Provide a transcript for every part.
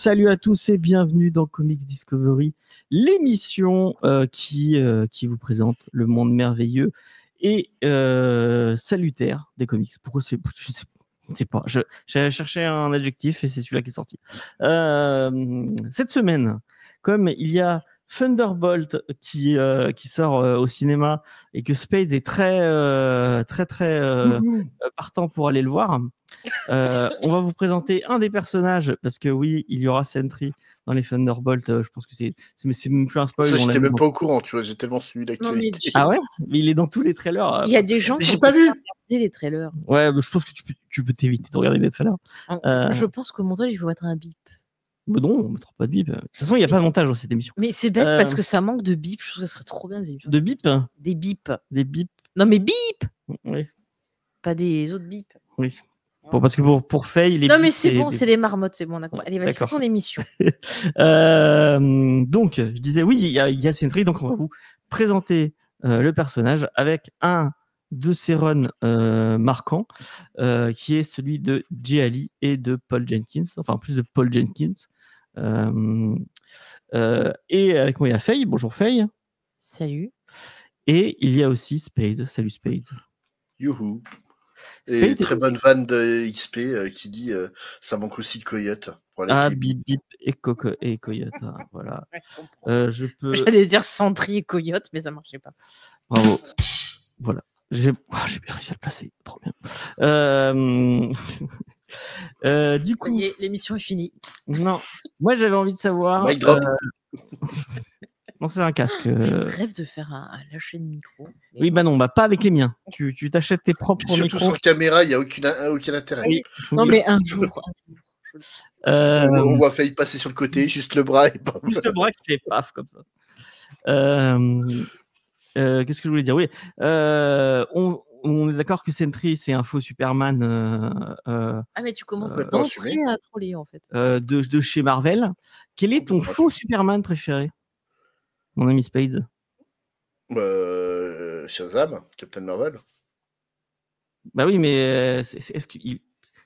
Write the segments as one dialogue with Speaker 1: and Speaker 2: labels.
Speaker 1: Salut à tous et bienvenue dans Comics Discovery, l'émission qui vous présente le monde merveilleux et salutaire des comics. Pourquoi je sais pas. J'ai cherché un adjectif et c'est celui-là qui est sorti. Cette semaine, comme il y a Thunderbolt qui sort au cinéma et que Spades est très partant pour aller le voir, on va vous présenter un des personnages parce que oui, il y aura Sentry dans les Thunderbolt. Je pense que c'est même plus un spoil.
Speaker 2: Ça, j'étais même pas au courant, tu vois, j'ai tellement suivi l'actualité.
Speaker 1: Ah ouais, mais il est dans tous les trailers.
Speaker 3: Il y a des gens qui
Speaker 2: j'ai pas vu
Speaker 3: les trailers.
Speaker 1: Ouais, je pense que tu peux t'éviter de regarder les trailers.
Speaker 3: Je pense qu'au montage, il faut mettre un bip.
Speaker 1: Bah non, on mettra pas de bip. De toute façon, il n'y a pas de montage dans cette émission.
Speaker 3: Mais c'est bête parce que ça manque de bip. Je trouve que ça serait trop bien.
Speaker 1: De bip
Speaker 3: Des bips.
Speaker 1: Des bips.
Speaker 3: Non, mais bip.
Speaker 1: Oui.
Speaker 3: Pas des autres bips.
Speaker 1: Oui. Bon, parce que pour Faye, les
Speaker 3: non,
Speaker 1: bips,
Speaker 3: mais c'est bon, c'est des marmottes, c'est bon. D'accord. Allez, vas-y, fais ton émission.
Speaker 1: Donc, je disais, oui, il y a Sentry, donc on va vous présenter le personnage avec un de ses runs marquants, qui est celui de Jay Ali et de Paul Jenkins, enfin plus de Paul Jenkins. Et avec moi, il y a Faye. Bonjour Faye.
Speaker 3: Salut.
Speaker 1: Et il y a aussi Spades. Salut Spades.
Speaker 2: Youhou. Et très bonne vanne de XP qui dit ça manque aussi de Coyote.
Speaker 1: Bip Bip et Coyote. Voilà.
Speaker 3: J'allais dire Sentry et Coyote, mais ça marchait pas.
Speaker 1: Bravo. Voilà. J'ai bien réussi à le placer. Trop bien. Du coup,
Speaker 3: ça y est, l'émission est finie.
Speaker 1: Non, moi j'avais envie de savoir.
Speaker 2: Mic drop.
Speaker 1: Non, c'est un casque.
Speaker 3: Je rêve de faire un lâcher de micro.
Speaker 1: Oui, bah non, pas avec les miens. Tu t'achètes tes propres micros.
Speaker 2: Surtout sans caméra, il n'y a aucun intérêt.
Speaker 1: Oui.
Speaker 3: Non, mais un jour.
Speaker 2: On va faire y passer sur le côté, juste le bras.
Speaker 1: Juste le bras qui fait paf comme ça. Qu'est-ce que je voulais dire? Oui. On est d'accord que Sentry, c'est un faux Superman.
Speaker 3: Mais tu commences d'entrée à troller, en fait.
Speaker 1: De chez Marvel. Quel est ton faux Superman préféré, mon ami Spades?
Speaker 2: Shazam, Captain Marvel.
Speaker 1: Bah oui, mais est-ce que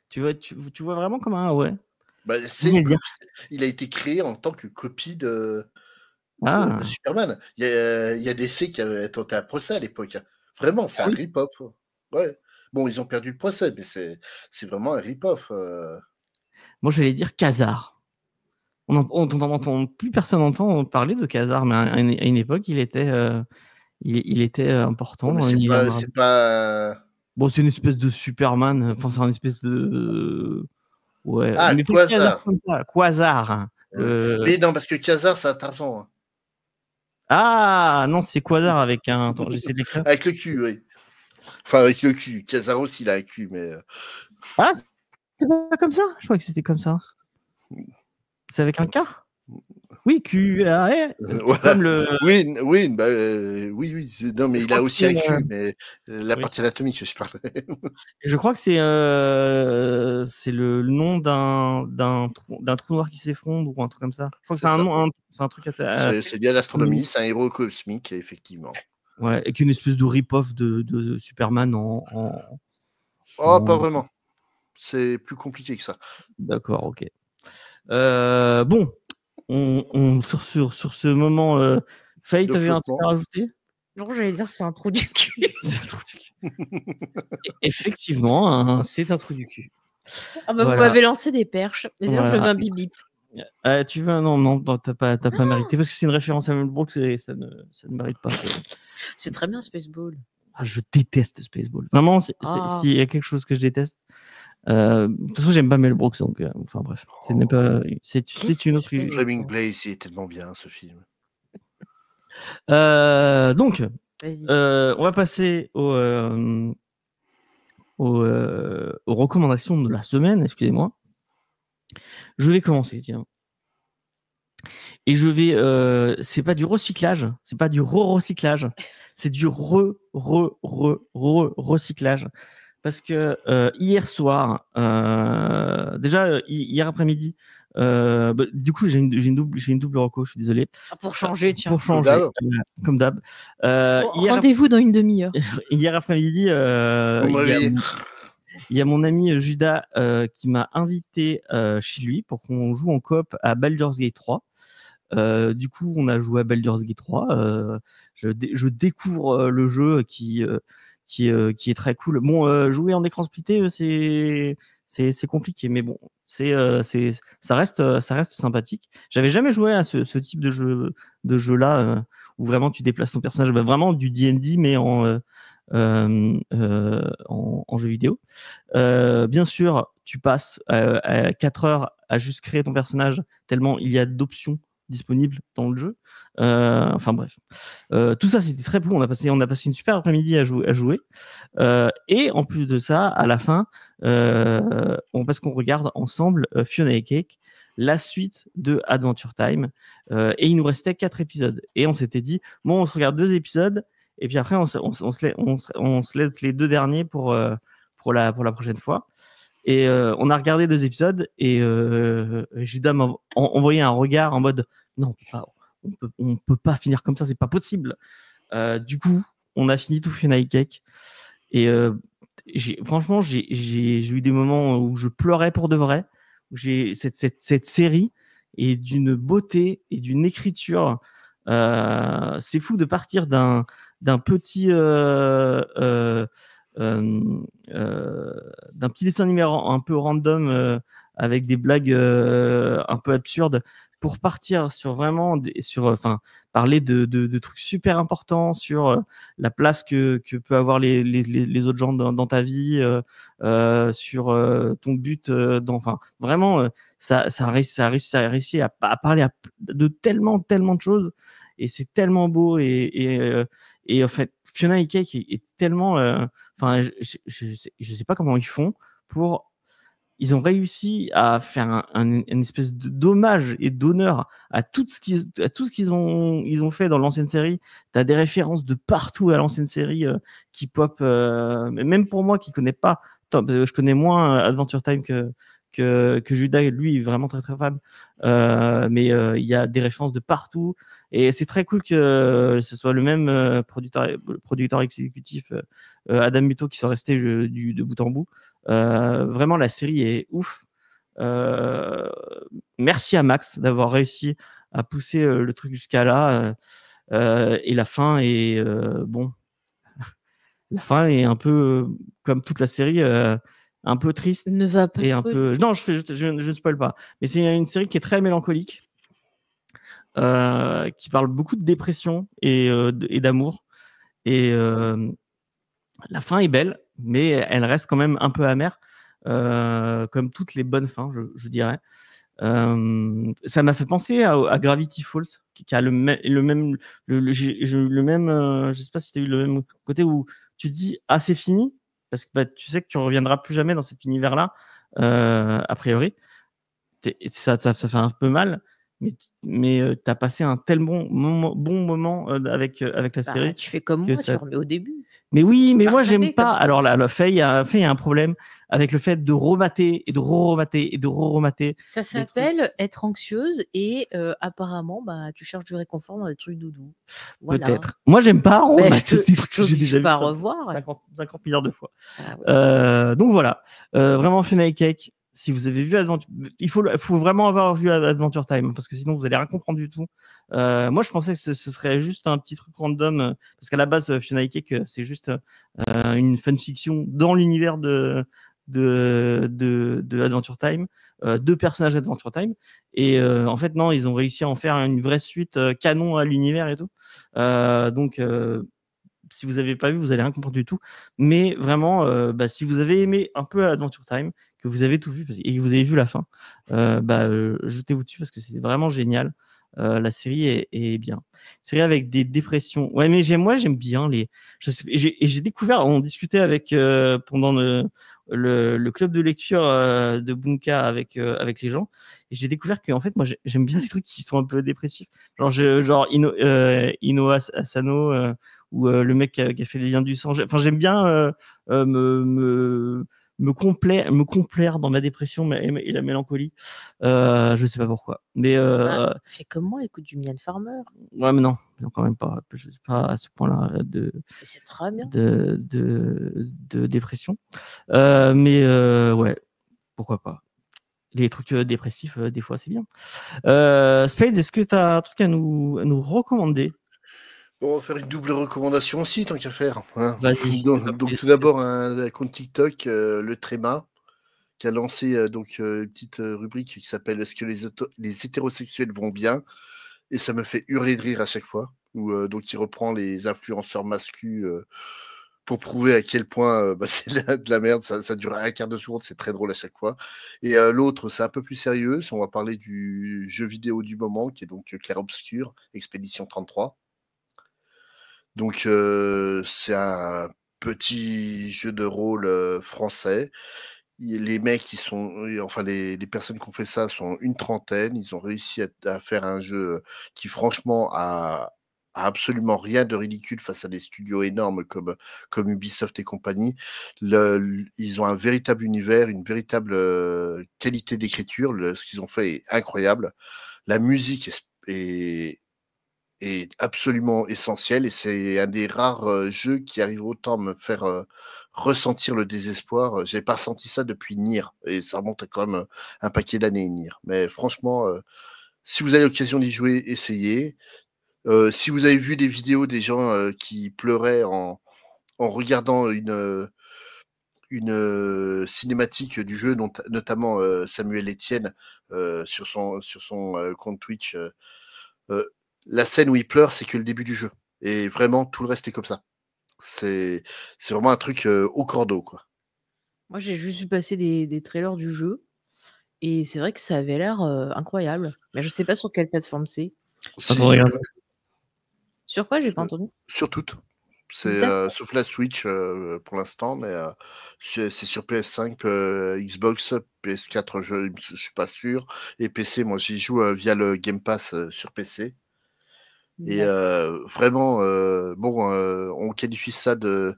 Speaker 1: tu vois vraiment comme un... Ouais.
Speaker 2: Bah, il a été créé en tant que copie de Superman. Il y a DC qui avaient tenté un procès à l'époque. Vraiment, c'est un rip-off. Ouais. Bon, ils ont perdu le procès, mais c'est vraiment un rip-off.
Speaker 1: Moi, j'allais dire Khazar. Plus personne n'entend parler de Khazar, mais à une époque, il était important.
Speaker 2: C'est pas...
Speaker 1: Bon, c'est une espèce de Superman. Enfin, c'est une espèce de... Ouais.
Speaker 2: Ah,
Speaker 1: mais
Speaker 2: Quasar.
Speaker 1: Comme ça. Quasar.
Speaker 2: Mais non, parce que Khazar, c'est un Tarzan. Hein.
Speaker 1: Ah, non, c'est Quasar avec un... Attends, j'essaie de l'écrire.
Speaker 2: Avec le cul, oui. Enfin, avec le cul. Khazar aussi, il a un cul, mais...
Speaker 1: Ah, c'est pas comme ça? Je crois que c'était comme ça. C'est avec un K? Oui, Q-A-R.
Speaker 2: Comme le... Oui. Non, mais il a aussi un cul, mais la partie anatomique, je parle.
Speaker 1: Je crois que c'est le nom d'un trou noir qui s'effondre ou un truc comme ça. Je crois que c'est un nom, c'est un truc.
Speaker 2: C'est lié à l'astronomie, c'est un héros cosmique, effectivement.
Speaker 1: Ouais, et qu'une espèce de rip-off de Superman en...
Speaker 2: Oh, pas vraiment. C'est plus compliqué que ça.
Speaker 1: D'accord, ok. Bon, sur ce moment, Faye, t'avais un truc à rajouter?
Speaker 3: Non, j'allais dire c'est un trou du cul.
Speaker 1: C'est un trou du cul. Effectivement, c'est un trou du cul.
Speaker 3: Ah bah voilà. Vous m'avez lancé des perches. Et d'ailleurs, je veux un bip-bip.
Speaker 1: Tu veux un... Non, t'as pas mérité parce que c'est une référence à Mel Brooks et ça ne mérite pas.
Speaker 3: C'est très bien Spaceball.
Speaker 1: Je déteste Spaceball. Vraiment, s'il y a quelque chose que je déteste. De toute façon, j'aime pas Mel Brooks, donc enfin bref, c'est une autre.
Speaker 2: Flaming Blaze, il est tellement bien ce film.
Speaker 1: Donc, on va passer aux recommandations de la semaine. Excusez-moi. Je vais commencer, tiens. Et je vais. C'est pas du recyclage, c'est pas du recyclage, c'est du recyclage. Parce que hier soir, déjà hier après-midi, du coup j'ai une double reco, je suis désolé.
Speaker 3: Pour changer, tiens.
Speaker 1: Pour changer, comme d'hab.
Speaker 3: Rendez-vous dans une demi-heure.
Speaker 1: Hier après-midi, Il y a mon ami Judas qui m'a invité chez lui pour qu'on joue en coop à Baldur's Gate 3. Du coup, on a joué à Baldur's Gate 3. Je découvre le jeu qui est très cool. Bon, jouer en écran splitté, c'est compliqué, mais bon, ça reste sympathique. J'avais jamais joué à ce type de jeu-là où vraiment tu déplaces ton personnage, vraiment du D&D, mais en jeu vidéo. Bien sûr, tu passes à 4 heures à juste créer ton personnage, tellement il y a d'options disponibles dans le jeu. Enfin bref. Tout ça, c'était très cool. On a passé une super après-midi à jouer. Et en plus de ça, à la fin, parce qu'on regarde ensemble Fiona et Cake, la suite de Adventure Time. Et il nous restait 4 épisodes. Et on s'était dit, bon, on se regarde 2 épisodes. Et puis après, on se laisse les 2 derniers pour la prochaine fois. Et on a regardé 2 épisodes et Judas m'a envoyé un regard en mode non, on peut pas finir comme ça, c'est pas possible. Du coup, on a fini tout Fiona et Cake. Et franchement, j'ai eu des moments où je pleurais pour de vrai. Où cette série est d'une beauté et d'une écriture. C'est fou de partir d'un petit d'un petit dessin animé un peu random avec des blagues un peu absurdes pour partir sur vraiment parler de trucs super importants sur la place que peut avoir les autres gens dans ta vie, sur ton but, vraiment ça a réussi à parler de tellement de choses et c'est tellement beau et en fait Fiona et Cake est tellement je sais pas comment ils font ils ont réussi à faire une espèce d'hommage et d'honneur à tout ce qu'ils ont fait dans l'ancienne série. Tu as des références de partout à l'ancienne série qui pop, même pour moi qui connais pas, parce que je connais moins Adventure Time que Judas, lui est vraiment très très fan, mais il y a des références de partout et c'est très cool que ce soit le même producteur exécutif Adam Muto qui soit resté de bout en bout. Vraiment la série est ouf. Merci à Max d'avoir réussi à pousser le truc jusqu'à là et la fin est bon. La fin est un peu comme toute la série un peu triste.
Speaker 3: Ne va pas
Speaker 1: et un peu... Non, je ne spoil pas. Mais c'est une série qui est très mélancolique, qui parle beaucoup de dépression et d'amour. Et la fin est belle, mais elle reste quand même un peu amère, comme toutes les bonnes fins, je dirais. Ça m'a fait penser à Gravity Falls, qui a le même, je sais pas si tu as eu le même côté où tu te dis ah c'est fini parce que tu sais que tu reviendras plus jamais dans cet univers-là, a priori. Ça fait un peu mal, mais tu as passé un tel bon moment avec la série.
Speaker 3: Tu fais comme moi, tu remets au début.
Speaker 1: Mais oui, mais moi j'aime pas. Alors là, il y a un problème avec le fait de remater et de re-remater et de re-remater.
Speaker 3: Ça s'appelle être anxieuse et apparemment, tu cherches du réconfort dans des trucs doudous. Voilà.
Speaker 1: Peut-être. Moi j'aime pas remater.
Speaker 3: J'ai déjà vu revoir
Speaker 1: 50 milliards de fois. Ah, ouais. Donc voilà, vraiment Fiona et Cake. Si vous avez vu Adventure, il faut vraiment avoir vu Adventure Time parce que sinon vous allez rien comprendre du tout. Moi, je pensais que ce serait juste un petit truc random parce qu'à la base, Fiona et Cake, c'est juste une fanfiction dans l'univers de Adventure Time, 2 personnages Adventure Time. Et en fait, non, ils ont réussi à en faire une vraie suite canon à l'univers et tout. Donc si vous n'avez pas vu, vous allez rien comprendre du tout. Mais vraiment, si vous avez aimé un peu Adventure Time, que vous avez tout vu et que vous avez vu la fin, jetez-vous dessus parce que c'est vraiment génial. La série est bien. Série avec des dépressions. Ouais, mais j'aime bien les. J'ai découvert, on discutait avec pendant le club de lecture de Bunka avec les gens, et j'ai découvert que en fait moi j'aime bien les trucs qui sont un peu dépressifs. Genre Ino Asano ou le mec qui a fait les liens du sang. Enfin, j'aime bien me me complaire dans ma dépression et la mélancolie. Je sais pas pourquoi. Mais
Speaker 3: fais comme moi, écoute du Mylène Farmer.
Speaker 1: Ouais, mais non, quand même pas. Je sais pas à ce point-là
Speaker 3: c'est très bien.
Speaker 1: de dépression. Mais ouais, pourquoi pas. Les trucs dépressifs, des fois, c'est bien. Spades, est-ce que tu as un truc à nous recommander?
Speaker 2: Bon, on va faire une double recommandation aussi, tant qu'à faire. Hein.
Speaker 1: Vas-y.
Speaker 2: Donc tout d'abord, un compte TikTok, le Tréma, qui a lancé donc une petite rubrique qui s'appelle Est-ce que les hétérosexuels vont bien? Et ça me fait hurler de rire à chaque fois. Donc il reprend les influenceurs masculins pour prouver à quel point c'est de la merde. Ça dure un quart de seconde, c'est très drôle à chaque fois. Et l'autre, c'est un peu plus sérieux. On va parler du jeu vidéo du moment, qui est donc Clair Obscur, Expédition 33. Donc c'est un petit jeu de rôle français. Les mecs, enfin les personnes qui ont fait ça sont une trentaine. Ils ont réussi à faire un jeu qui franchement a absolument rien de ridicule face à des studios énormes comme Ubisoft et compagnie. Ils ont un véritable univers, une véritable qualité d'écriture. Ce qu'ils ont fait est incroyable. La musique est absolument essentiel et c'est un des rares jeux qui arrive autant à me faire ressentir le désespoir. J'ai pas ressenti ça depuis Nier et ça remonte à quand même un paquet d'années Nier. Mais franchement, si vous avez l'occasion d'y jouer, essayez. Si vous avez vu des vidéos des gens qui pleuraient en regardant une cinématique du jeu, notamment Samuel Etienne sur son compte Twitch, la scène où il pleure, c'est que le début du jeu. Et vraiment, tout le reste est comme ça. C'est vraiment un truc au cordeau, quoi.
Speaker 3: Moi, j'ai juste vu passer des trailers du jeu. Et c'est vrai que ça avait l'air incroyable. Mais je sais pas sur quelle plateforme c'est. Sur quoi? J'ai pas entendu.
Speaker 2: Sur toutes. C'est sauf la Switch pour l'instant, mais c'est sur PS5, Xbox, PS4, je suis pas sûr. Et PC, moi j'y joue via le Game Pass sur PC. Et vraiment, on qualifie ça de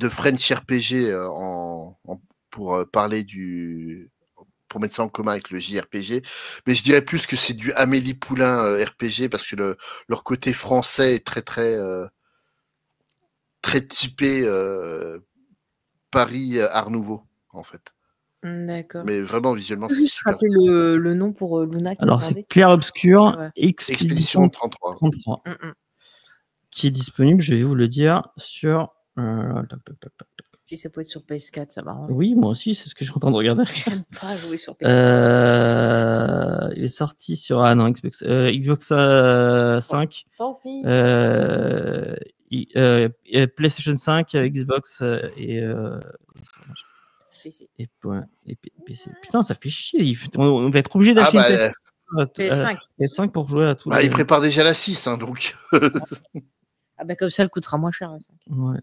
Speaker 2: French RPG pour parler pour mettre ça en commun avec le JRPG. Mais je dirais plus que c'est du Amélie Poulain RPG parce que leur côté français est très typé Paris Art Nouveau, en fait.
Speaker 3: D'accord.
Speaker 2: Mais vraiment, visuellement,
Speaker 3: c'est juste rappeler le nom pour Luna.
Speaker 1: Alors, c'est Clair Obscur, Expédition
Speaker 2: 33.
Speaker 1: Qui est disponible, je vais vous le dire, sur...
Speaker 3: Si ça peut être sur PS4, ça va.
Speaker 1: Oui, moi aussi, c'est ce que je suis en train de regarder.
Speaker 3: J'aime pas jouer sur PS4.
Speaker 1: Il est sorti sur Xbox 5.
Speaker 3: Tant pis.
Speaker 1: PlayStation 5, Xbox et
Speaker 3: PC.
Speaker 1: Et PC. Putain, ça fait chier. On va être obligé d'acheter une PS5 pour jouer à tout.
Speaker 2: Il prépare déjà la 6, hein, donc.
Speaker 3: Comme ça, elle coûtera moins cher. La 5.
Speaker 1: Ouais.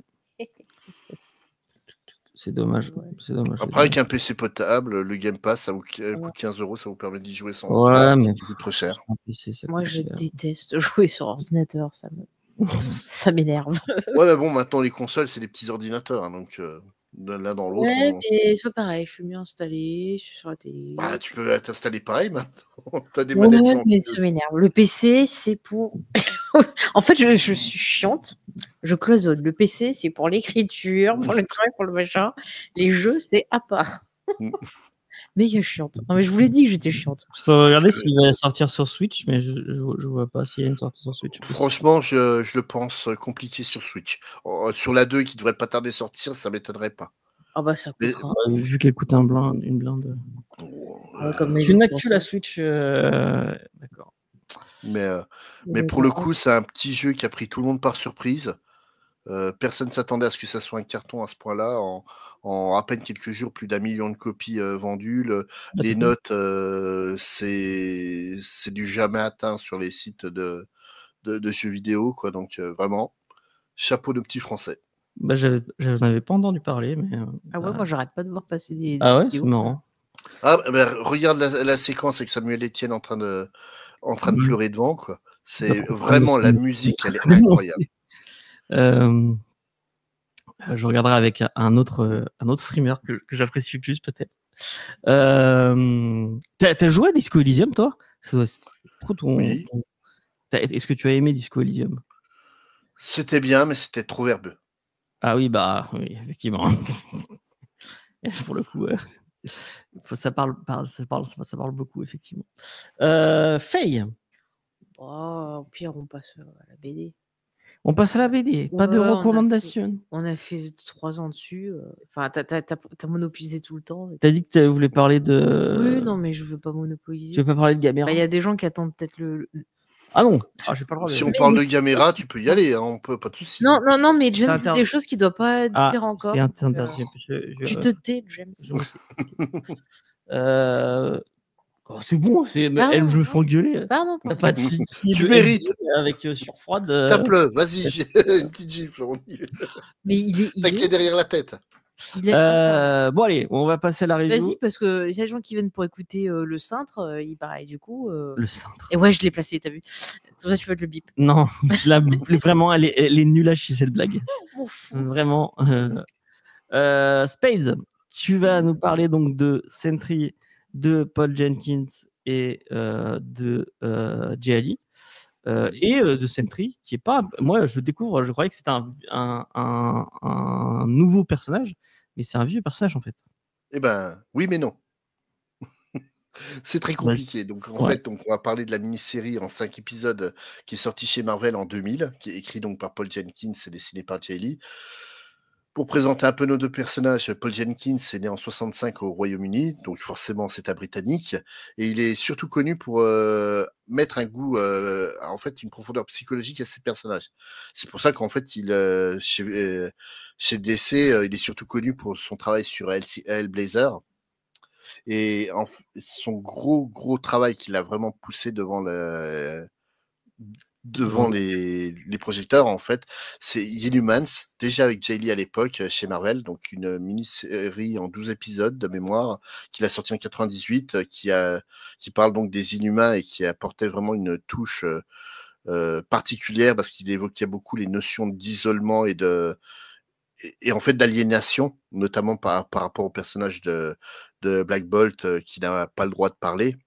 Speaker 1: C'est dommage.
Speaker 2: Après, avec un PC potable, le Game Pass, ça coûte 15 €, ça vous permet d'y jouer sans.
Speaker 1: Ouais, mais
Speaker 2: ça coûte trop cher.
Speaker 3: Moi, je déteste jouer sur ordinateur. Ça m'énerve.
Speaker 2: Ouais, mais bon, maintenant, les consoles, c'est des petits ordinateurs. Hein, donc, l'un dans l'autre.
Speaker 3: Ouais, mais c'est pas pareil. Je suis mieux installé. Je suis sur la télé.
Speaker 2: Bah, tu peux t'installer pareil maintenant. T'as des
Speaker 3: Ouais,
Speaker 2: manettes
Speaker 3: mais ça m'énerve. Le PC, c'est pour. En fait, je suis chiante. Je cloisonne. Le PC, c'est pour l'écriture, pour le travail, pour le machin. Les jeux, c'est à part. Méga chiante. Non, mais je vous l'ai dit que j'étais chiante.
Speaker 1: Je peux regarder s'il va sortir sur Switch, mais je vois pas s'il y a une sortie sur Switch.
Speaker 2: Franchement, je le pense compliqué sur Switch. Sur la 2, qui devrait pas tarder à sortir, ça m'étonnerait pas.
Speaker 3: Ah bah ça coûtera.
Speaker 1: Vu qu'elle coûte une blinde. J'ai une actu la Switch. D'accord.
Speaker 2: Mais pour le coup, c'est un petit jeu qui a pris tout le monde par surprise. Personne ne s'attendait à ce que ça soit un carton à ce point-là. En à peine quelques jours, plus d'1 million de copies vendues. Les notes, c'est du jamais atteint sur les sites de jeux vidéo, quoi. Donc vraiment, chapeau de petits Français.
Speaker 1: Bah, j'en avais pas entendu parler, mais.
Speaker 3: Ah ouais, moi j'arrête pas de voir passer des.
Speaker 1: Ah ouais, c'est marrant.
Speaker 2: Ah regarde la séquence avec Samuel Etienne en train de pleurer devant, quoi. C'est vraiment la musique, elle est incroyable.
Speaker 1: Je regarderai avec un autre streamer que j'apprécie plus, peut-être. T'as joué à Disco Elysium, toi?
Speaker 2: Oui.
Speaker 1: Est-ce que tu as aimé Disco Elysium?
Speaker 2: C'était bien, mais c'était trop verbeux.
Speaker 1: Ah oui, bah oui, effectivement. Pour le coup, ça parle beaucoup, effectivement. Faye.
Speaker 3: Oh, au pire, on passe à la BD.
Speaker 1: On passe à la BD, pas de recommandation.
Speaker 3: On a fait 3 ans dessus. Enfin, t'as monopolisé tout le temps.
Speaker 1: T'as dit que tu voulais parler de.
Speaker 3: Oui, non, mais je veux pas monopoliser.
Speaker 1: Tu veux pas parler de Gamera?
Speaker 3: Il y a des gens qui attendent peut-être le.
Speaker 1: Ah non, j'ai pas le droit.
Speaker 2: Si on parle de Gamera, tu peux y aller, hein, on peut, pas de soucis.
Speaker 3: Non, mais James dit des choses qu'il doit pas dire encore.
Speaker 1: C'est interdit.
Speaker 3: Tu te tais, James.
Speaker 1: C'est bon, elle, je me fais engueuler.
Speaker 3: Pardon.
Speaker 1: T'as pas de
Speaker 2: tu mérites.
Speaker 1: Avec surfroide.
Speaker 2: Tape-le, vas-y, une petite gifle.
Speaker 3: Mais il est.
Speaker 2: T'as clé derrière la tête.
Speaker 1: Bon, allez, on va passer à la review.
Speaker 3: Vas-y, parce qu'il y a des gens qui viennent pour écouter le cintre, il paraît du coup.
Speaker 1: Le cintre.
Speaker 3: Et ouais, je l'ai placé, t'as vu. Ça, tu peux te le bip.
Speaker 1: Non, vraiment, elle est nulle à chier, cette blague. Vraiment. Spades, tu vas nous parler donc de Sentry, de Paul Jenkins et de Jay Ali. Et de Sentry, qui est pas. Moi, je croyais que c'était un nouveau personnage, mais c'est un vieux personnage en fait.
Speaker 2: Eh ben, oui, mais non. C'est très compliqué. Donc, en fait, on va parler de la mini-série en 5 épisodes qui est sortie chez Marvel en 2000, qui est écrit donc par Paul Jenkins et dessiné par Jay Lee. Pour présenter un peu nos deux personnages, Paul Jenkins est né en 65 au Royaume-Uni, donc forcément c'est un Britannique, et il est surtout connu pour mettre un goût, en fait, une profondeur psychologique à ses personnages. C'est pour ça qu'en fait, chez DC, il est surtout connu pour son travail sur Hellblazer. Et son gros travail qu'il a vraiment poussé devant les projecteurs, en fait, c'est Inhumans, déjà avec Jay Lee à l'époque chez Marvel, donc une mini-série en 12 épisodes de mémoire, qu'il a sorti en 98, qui parle donc des Inhumains et qui apportait vraiment une touche particulière parce qu'il évoquait beaucoup les notions d'isolement et en fait d'aliénation, notamment par rapport au personnage de Black Bolt qui n'a pas le droit de parler.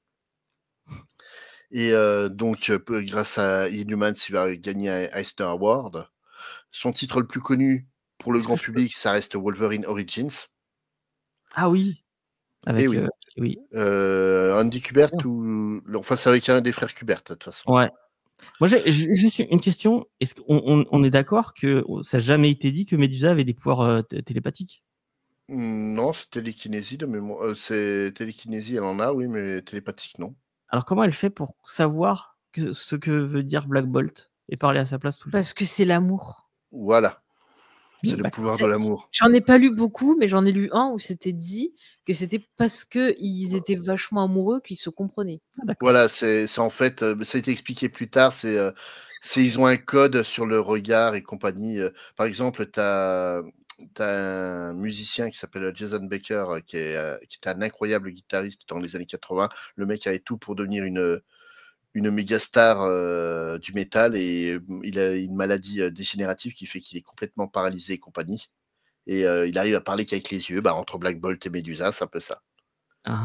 Speaker 2: Et donc, grâce à Inhumans, il va gagner un Eisner Award. Son titre le plus connu pour le grand public, ça reste Wolverine Origins.
Speaker 1: Ah oui.
Speaker 2: Avec oui. Andy Kubert enfin, c'est avec un des frères Kubert, de toute façon.
Speaker 1: Ouais. Moi, j'ai juste une question. Est-ce qu'on est d'accord que ça n'a jamais été dit que Medusa avait des pouvoirs télépathiques?
Speaker 2: Non, c'est télékinésie de mémoire. C'est télékinésie, elle en a, oui, mais télépathique, non.
Speaker 1: Alors, comment elle fait pour savoir ce que veut dire Black Bolt et parler à sa place tout le temps?
Speaker 3: Parce que c'est l'amour.
Speaker 2: Voilà. C'est le pouvoir de l'amour.
Speaker 3: J'en ai pas lu beaucoup, mais j'en ai lu un où c'était dit que c'était parce qu'ils étaient vachement amoureux qu'ils se comprenaient.
Speaker 2: Voilà, c'est en fait, ça a été expliqué plus tard, ils ont un code sur le regard et compagnie. Par exemple, tu as un musicien qui s'appelle Jason Baker, qui était un incroyable guitariste dans les années 80. Le mec avait tout pour devenir une méga star du métal, et il a une maladie dégénérative qui fait qu'il est complètement paralysé et compagnie. Et il arrive à parler qu'avec les yeux, entre Black Bolt et Medusa, c'est un peu ça.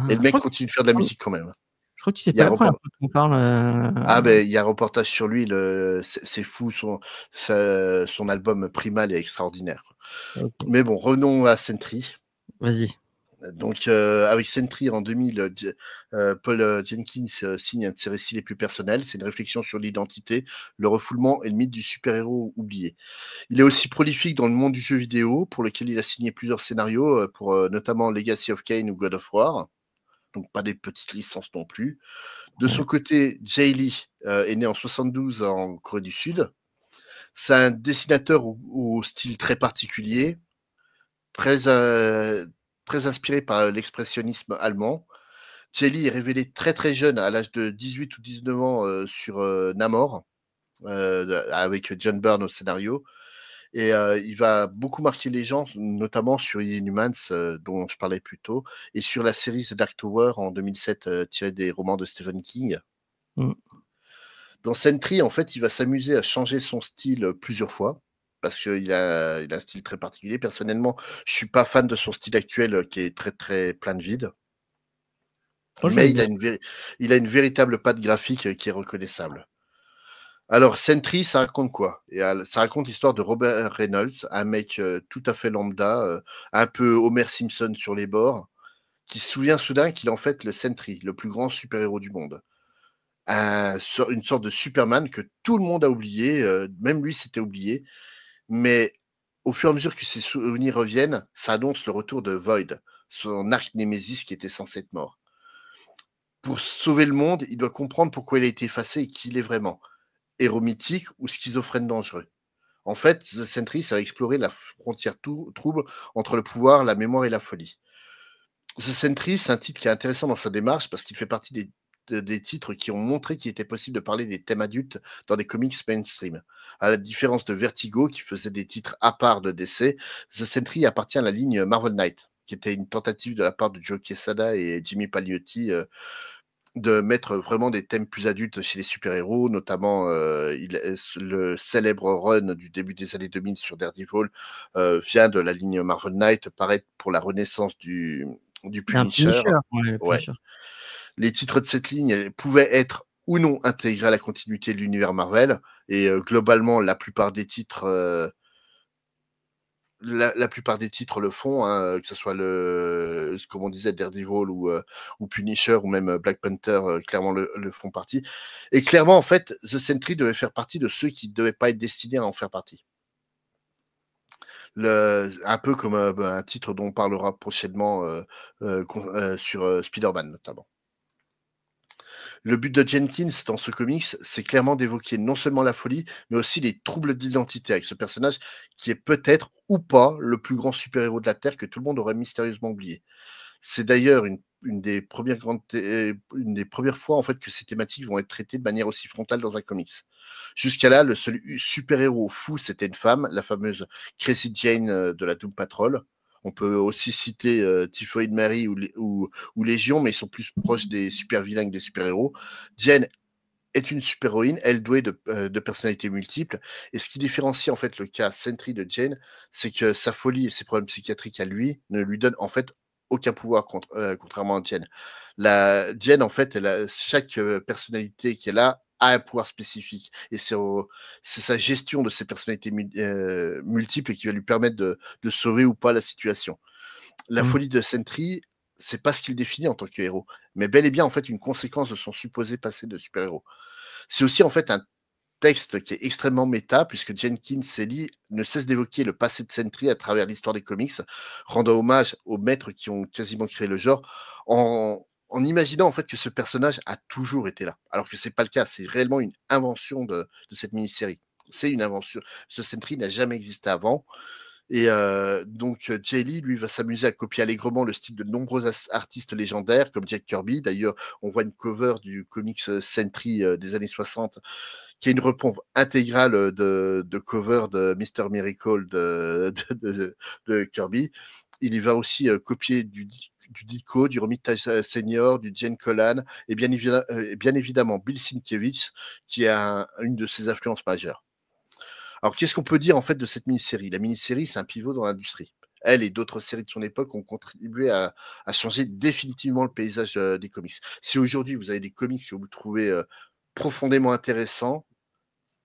Speaker 2: Et le mec continue de faire de la musique quand même.
Speaker 1: Je crois que tu sais pas la première fois qu'on parle.
Speaker 2: Ah ben, il y a un reportage sur lui, c'est fou, son album Primal est extraordinaire. Okay. Mais bon, revenons à Sentry.
Speaker 1: Vas-y.
Speaker 2: Donc, avec Sentry en 2000, Paul Jenkins signe un de ses récits les plus personnels. C'est une réflexion sur l'identité, le refoulement et le mythe du super-héros oublié. Il est aussi prolifique dans le monde du jeu vidéo, pour lequel il a signé plusieurs scénarios, pour notamment Legacy of Kain ou God of War. Donc, pas des petites licences non plus. De son côté, Jay Lee est né en 72 en Corée du Sud. C'est un dessinateur au style très particulier, très inspiré par l'expressionnisme allemand. Jay Lee est révélé très très jeune, à l'âge de 18 ou 19 ans, sur Namor, avec John Byrne au scénario. Et il va beaucoup marquer les gens, notamment sur Inhumans, dont je parlais plus tôt, et sur la série The Dark Tower en 2007, tirée des romans de Stephen King. Dans Sentry, en fait, il va s'amuser à changer son style plusieurs fois, parce qu'il a un style très particulier. Personnellement, je suis pas fan de son style actuel qui est très, très plein de vide. Mais il a une véritable patte graphique qui est reconnaissable. Alors, Sentry, ça raconte quoi? Ça raconte l'histoire de Robert Reynolds, un mec tout à fait lambda, un peu Homer Simpson sur les bords, qui se souvient soudain qu'il est en fait le Sentry, le plus grand super-héros du monde. Une sorte de Superman que tout le monde a oublié, même lui s'était oublié. Mais au fur et à mesure que ses souvenirs reviennent, ça annonce le retour de Void, son arch-némésis qui était censé être mort. Pour sauver le monde, il doit comprendre pourquoi il a été effacé et qui il est vraiment. Héros mythique ou schizophrène dangereux. En fait, The Sentry, ça va explorer la frontière trouble entre le pouvoir, la mémoire et la folie. The Sentry, c'est un titre qui est intéressant dans sa démarche parce qu'il fait partie des titres qui ont montré qu'il était possible de parler des thèmes adultes dans des comics mainstream. À la différence de Vertigo, qui faisait des titres à part de DC, The Sentry appartient à la ligne Marvel Knight, qui était une tentative de la part de Joe Quesada et Jimmy Palmiotti de mettre vraiment des thèmes plus adultes chez les super-héros, notamment le célèbre run du début des années 2000 sur Daredevil vient de la ligne Marvel Knight, paraître pour la renaissance du Punisher. Ouais. Les titres de cette ligne pouvaient être ou non intégrés à la continuité de l'univers Marvel, et globalement, la plupart des titres la plupart des titres le font, hein, que ce soit comme on disait, Daredevil ou Punisher ou même Black Panther, clairement le font partie. Et clairement, en fait, The Sentry devait faire partie de ceux qui ne devaient pas être destinés à en faire partie. Un peu comme un titre dont on parlera prochainement sur Spider-Man notamment. Le but de Jenkins dans ce comics, c'est clairement d'évoquer non seulement la folie, mais aussi les troubles d'identité avec ce personnage qui est peut-être ou pas le plus grand super-héros de la Terre que tout le monde aurait mystérieusement oublié. C'est d'ailleurs une des premières fois en fait que ces thématiques vont être traitées de manière aussi frontale dans un comics. Jusqu'à là, le seul super-héros fou, c'était une femme, la fameuse Crazy Jane de la Doom Patrol. On peut aussi citer Typhoid Mary ou Légion, mais ils sont plus proches des super-vilains que des super-héros. Jane est une super-héroïne, elle douée de personnalités multiples. Et ce qui différencie en fait le cas Sentry de Jane, c'est que sa folie et ses problèmes psychiatriques à lui ne lui donnent en fait aucun pouvoir contrairement à Jane. Jane, en fait, chaque personnalité qu'elle a un pouvoir spécifique. Et c'est sa gestion de ces personnalités multiples qui va lui permettre de sauver ou pas la situation. La folie de Sentry, c'est pas ce qu'il définit en tant que héros, mais bel et bien en fait une conséquence de son supposé passé de super-héros. C'est aussi en fait un texte qui est extrêmement méta, puisque Jenkins et Lee ne cessent d'évoquer le passé de Sentry à travers l'histoire des comics, rendant hommage aux maîtres qui ont quasiment créé le genre, en imaginant en fait que ce personnage a toujours été là, alors que c'est pas le cas. C'est réellement une invention de cette mini-série. C'est une invention. Ce Sentry n'a jamais existé avant. Et donc Jay Lee, lui, va s'amuser à copier allègrement le style de nombreux artistes légendaires comme Jack Kirby. D'ailleurs, on voit une cover du comics Sentry des années 60 qui est une repompe intégrale de cover de Mr. Miracle de Kirby. Il y va aussi copier du Ditko, du Romita Senior, du Jane Colan et bien évidemment Bill Sienkiewicz qui est une de ses influences majeures. Alors, qu'est-ce qu'on peut dire en fait de cette mini-série? La mini-série, c'est un pivot dans l'industrie. Elle et d'autres séries de son époque ont contribué à changer définitivement le paysage des comics. Si aujourd'hui vous avez des comics que vous trouvez profondément intéressants,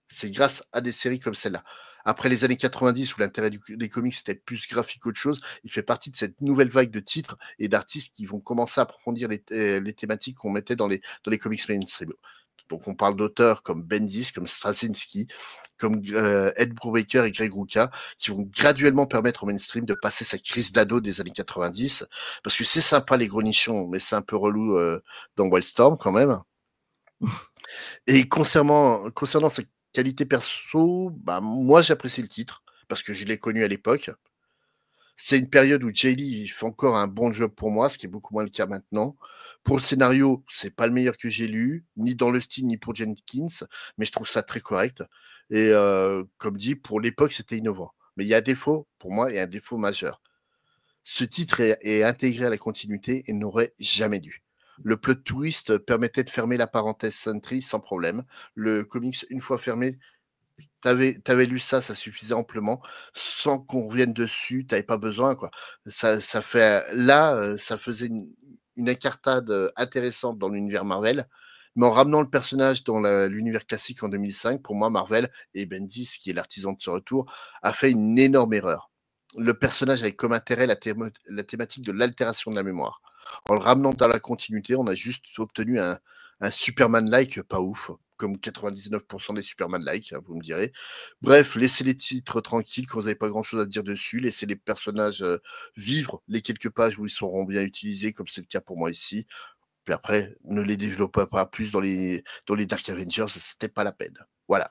Speaker 2: c'est grâce à des séries comme celle-là. Après les années 90 où l'intérêt des comics était plus graphique qu'autre chose, il fait partie de cette nouvelle vague de titres et d'artistes qui vont commencer à approfondir les thématiques qu'on mettait dans les comics mainstream. Donc on parle d'auteurs comme Bendis, comme Straczynski, comme Ed Brubaker et Greg Rucka, qui vont graduellement permettre au mainstream de passer sa crise d'ado des années 90, parce que c'est sympa les gros nichons, mais c'est un peu relou dans Wildstorm quand même. Et concernant sa qualité perso, bah, moi j'apprécie le titre, parce que je l'ai connu à l'époque. C'est une période où Jay Lee fait encore un bon job pour moi, ce qui est beaucoup moins le cas maintenant. Pour le scénario, c'est pas le meilleur que j'ai lu, ni dans le style, ni pour Jenkins, mais je trouve ça très correct. Et comme dit, pour l'époque, c'était innovant. Mais il y a un défaut, pour moi, il y a un défaut majeur. Ce titre est intégré à la continuité et n'aurait jamais dû. Le plot twist permettait de fermer la parenthèse Sentry sans problème. Le comics, une fois fermé, T'avais lu ça suffisait amplement, sans qu'on revienne dessus, t'avais pas besoin, quoi. Ça fait là, ça faisait une incartade intéressante dans l'univers Marvel, mais en ramenant le personnage dans l'univers classique en 2005, pour moi, Marvel et Bendis, qui est l'artisan de ce retour, a fait une énorme erreur. Le personnage avait comme intérêt la thématique de l'altération de la mémoire. En le ramenant dans la continuité, on a juste obtenu un Superman-like pas ouf, comme 99% des Superman-like, hein, vous me direz. Bref, laissez les titres tranquilles quand vous n'avez pas grand-chose à dire dessus, laissez les personnages vivre les quelques pages où ils seront bien utilisés, comme c'est le cas pour moi ici. Puis après, ne les développez pas plus dans les Dark Avengers, c'était pas la peine. Voilà.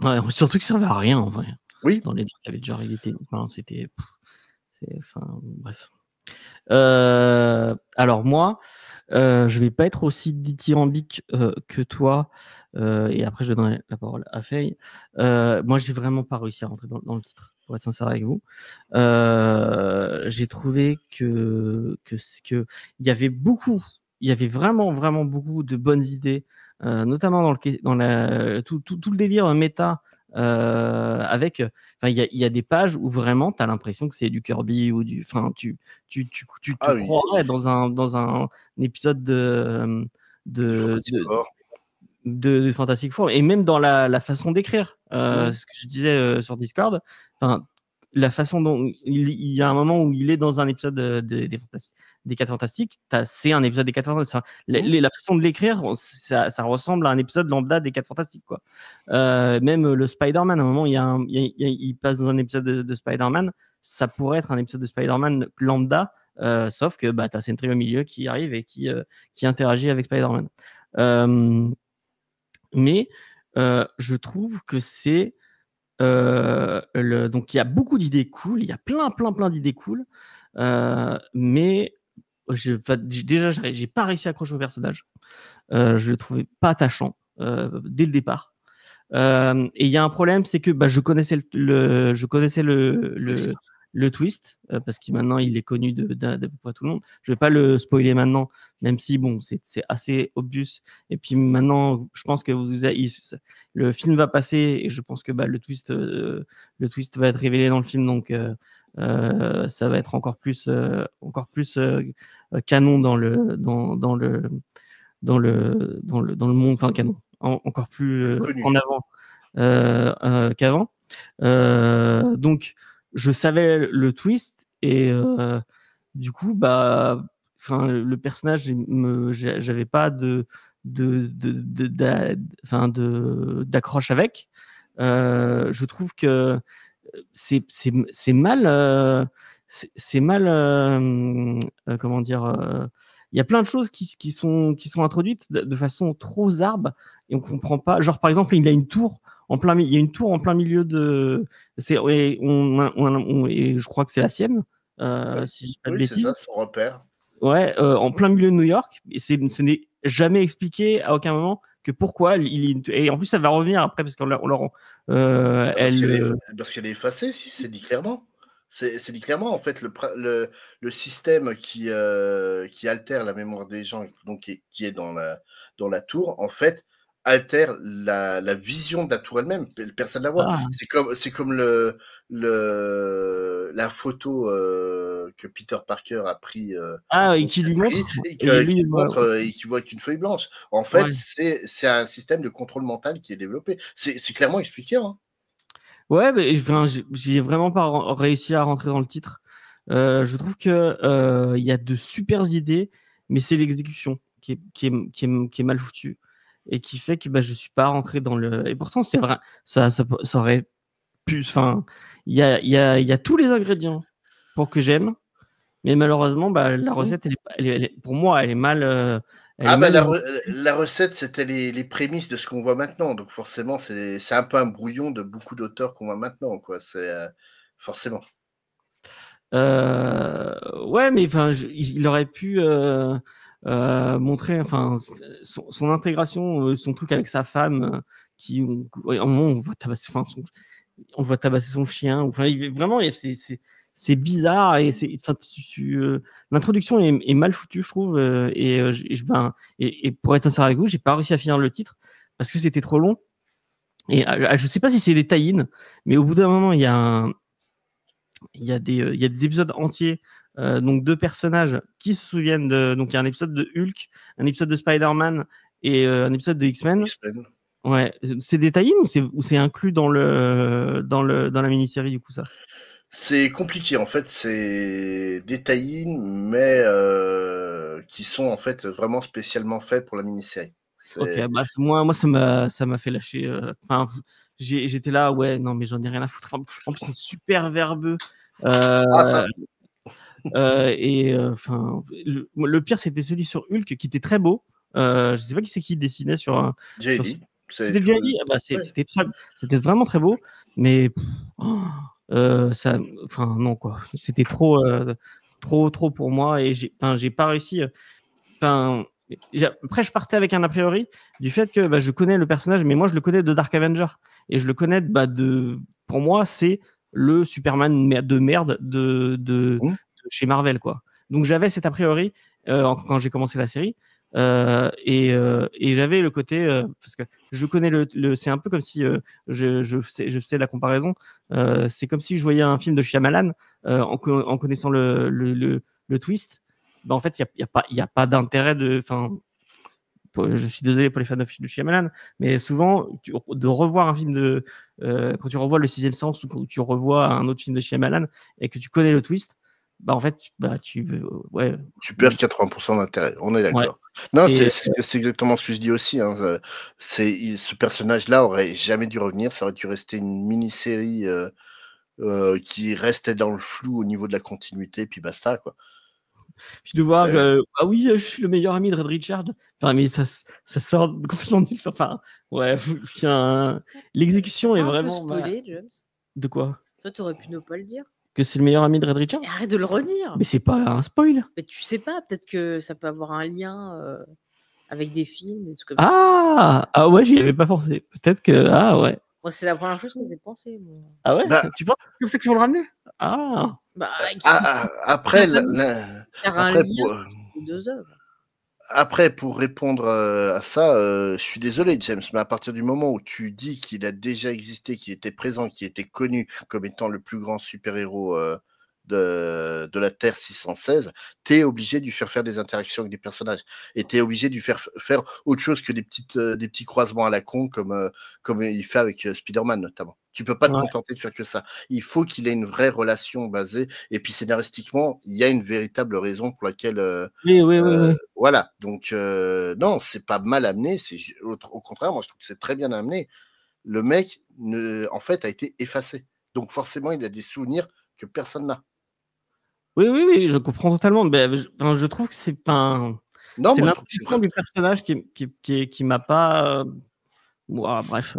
Speaker 1: Ouais, surtout que ça ne servait à rien en vrai.
Speaker 2: Oui.
Speaker 1: Dans les Dark Avengers, il était. Enfin, c'était. Enfin, bref. Alors moi, je vais pas être aussi dithyrambique que toi, et après je donnerai la parole à Faye. Moi, j'ai vraiment pas réussi à rentrer dans le titre, pour être sincère avec vous. J'ai trouvé que il y avait vraiment beaucoup de bonnes idées, notamment dans tout le délire méta. Avec, il y a des pages où vraiment tu as l'impression que c'est du Kirby ou du, enfin, tu te croirais dans un épisode de Fantastic Four, et même dans la façon d'écrire, ce que je disais sur Discord, enfin, la façon dont il y a un moment où il est dans un épisode des 4 Fantastiques, c'est un épisode des 4 Fantastiques. La façon de l'écrire, ça ressemble à un épisode lambda des 4 Fantastiques, quoi. Même le Spider-Man, à un moment, il passe dans un épisode de Spider-Man, ça pourrait être un épisode de Spider-Man lambda, sauf que tu as Sentry au milieu qui arrive et qui interagit avec Spider-Man. Mais je trouve que c'est donc il y a beaucoup d'idées cool, il y a plein d'idées cool, mais déjà j'ai pas réussi à accrocher au personnage. Je le trouvais pas attachant dès le départ. Et il y a un problème, c'est que je connaissais le twist, parce que maintenant il est connu d'à peu près tout le monde. Je vais pas le spoiler maintenant, même si bon, c'est assez obvious. Et puis maintenant, je pense que le film va passer, et je pense que le twist va être révélé dans le film, donc ça va être encore plus canon dans le monde, enfin canon, encore plus en avant qu'avant. Donc je savais le twist, et du coup le personnage, j'avais pas d'accroche avec. Je trouve que c'est mal, comment dire, il y a plein de choses qui sont introduites de façon trop zarbe, et on comprend pas. Genre, par exemple, il y a une tour en plein milieu de. Et je crois que c'est la sienne, si je dis pas de bêtises.
Speaker 2: C'est ça, son repère.
Speaker 1: Ouais, en plein milieu de New York. Et ce n'est jamais expliqué à aucun moment que pourquoi et en plus ça va revenir après, parce qu'on
Speaker 2: parce qu'elle est effacée, si c'est dit clairement. C'est dit clairement, en fait, le système qui altère la mémoire des gens, donc qui est dans la tour, en fait, altère la vision de la tour elle-même. Personne ne la voit. C'est comme la photo que Peter Parker a pris.
Speaker 1: Et qui lui montre.
Speaker 2: Et qui voit qu'une feuille blanche. En fait, c'est un système de contrôle mental qui est développé. C'est clairement expliqué, hein.
Speaker 1: Ouais, mais j'ai vraiment pas réussi à rentrer dans le titre. Je trouve que il y a de super idées, mais c'est l'exécution qui est mal foutue, et qui fait que je suis pas rentré dans le. Et pourtant, c'est vrai, ça aurait pu. Enfin, il y a tous les ingrédients pour que j'aime, mais malheureusement, la recette, pour moi, elle est mal.
Speaker 2: La recette, c'était les prémices de ce qu'on voit maintenant. Donc forcément, c'est un peu un brouillon de beaucoup d'auteurs qu'on voit maintenant, quoi. C'est forcément.
Speaker 1: Ouais, mais il aurait pu montrer, son intégration, son truc avec sa femme, qui, à un moment, on voit tabasser son chien. Vraiment, c'est bizarre, et l'introduction est mal foutue, je trouve. Et pour être sincère avec vous, j'ai pas réussi à finir le titre parce que c'était trop long. Et je sais pas si c'est des tie-in, mais au bout d'un moment, il y a des épisodes entiers, donc 2 personnages qui se souviennent de. Donc il y a un épisode de Hulk, un épisode de Spider-Man et un épisode de X-Men. Ouais, c'est des tie-in ou c'est inclus dans la mini-série du coup ça?
Speaker 2: C'est compliqué en fait, c'est des tie-in mais qui sont en fait vraiment spécialement faits pour la mini-série.
Speaker 1: Ok, bah moi ça m'a fait lâcher. Enfin, j'étais là, ouais, non mais j'en ai rien à foutre. Enfin, en plus c'est super verbeux. Et enfin, le pire c'était celui sur Hulk qui était très beau. Je sais pas qui c'est qui dessinait sur. C'était J.I. Bah, c'était vraiment très beau, mais ça, enfin non quoi. C'était trop pour moi et j'ai pas réussi. Après, je partais avec un a priori du fait que je connais le personnage, mais moi je le connais de Dark Avenger et je le connais pour moi c'est le Superman de merde de chez Marvel quoi. Donc j'avais cet a priori quand j'ai commencé la série et j'avais le côté parce que je connais c'est un peu comme si je sais la comparaison. C'est comme si je voyais un film de Shyamalan en connaissant le twist. Bah, en fait, il n'y a pas d'intérêt de. Enfin, je suis désolé pour les fans de Shyamalan, mais souvent, de revoir un film quand tu revois Le Sixième Sens ou quand tu revois un autre film de Shyamalan et que tu connais le twist, bah en fait, tu
Speaker 2: perds 80% d'intérêt. On est d'accord. Ouais. Non, c'est exactement ce que je dis aussi. Hein. Ce personnage-là aurait jamais dû revenir. Ça aurait dû rester une mini-série qui restait dans le flou au niveau de la continuité, puis basta, quoi.
Speaker 1: Puis de voir ah oui, je suis le meilleur ami de Red Richard. Enfin, mais ça sort complètement du. Enfin, ouais, l'exécution est vraiment.
Speaker 3: Un peu spoilé, James.
Speaker 1: De quoi?
Speaker 3: Ça, tu aurais pu ne pas le dire.
Speaker 1: Que c'est le meilleur ami de Red Richard?
Speaker 3: Et arrête de le redire.
Speaker 1: Mais c'est pas un spoil.
Speaker 3: Mais tu sais pas, peut-être que ça peut avoir un lien avec des films, des trucs comme
Speaker 1: ça. Ah ouais, j'y avais pas pensé. Peut-être que ouais.
Speaker 3: Moi, c'est la première chose que j'ai pensé. Moi.
Speaker 1: Ah ouais, tu penses que c'est qu'ils vont le ramener?
Speaker 2: Après,
Speaker 3: pour 2 œuvres.
Speaker 2: Après, pour répondre à ça, je suis désolé, James, mais à partir du moment où tu dis qu'il a déjà existé, qu'il était présent, qu'il était connu comme étant le plus grand super-héros de la Terre 616, t'es obligé de lui faire des interactions avec des personnages. Et t'es obligé de lui faire autre chose que des petits croisements à la con, comme il fait avec Spider-Man, notamment. Tu peux pas te contenter de faire que ça. Il faut qu'il ait une vraie relation basée. Et puis, scénaristiquement, il y a une véritable raison pour laquelle...
Speaker 1: oui.
Speaker 2: Voilà. Donc, non, c'est pas mal amené. Au contraire, moi, je trouve que c'est très bien amené. Le mec, en fait, a été effacé. Donc, forcément, il a des souvenirs que personne n'a.
Speaker 1: Oui, je comprends totalement. Mais, je trouve que c'est pas c'est l'introduction du personnage qui m'a pas... bref,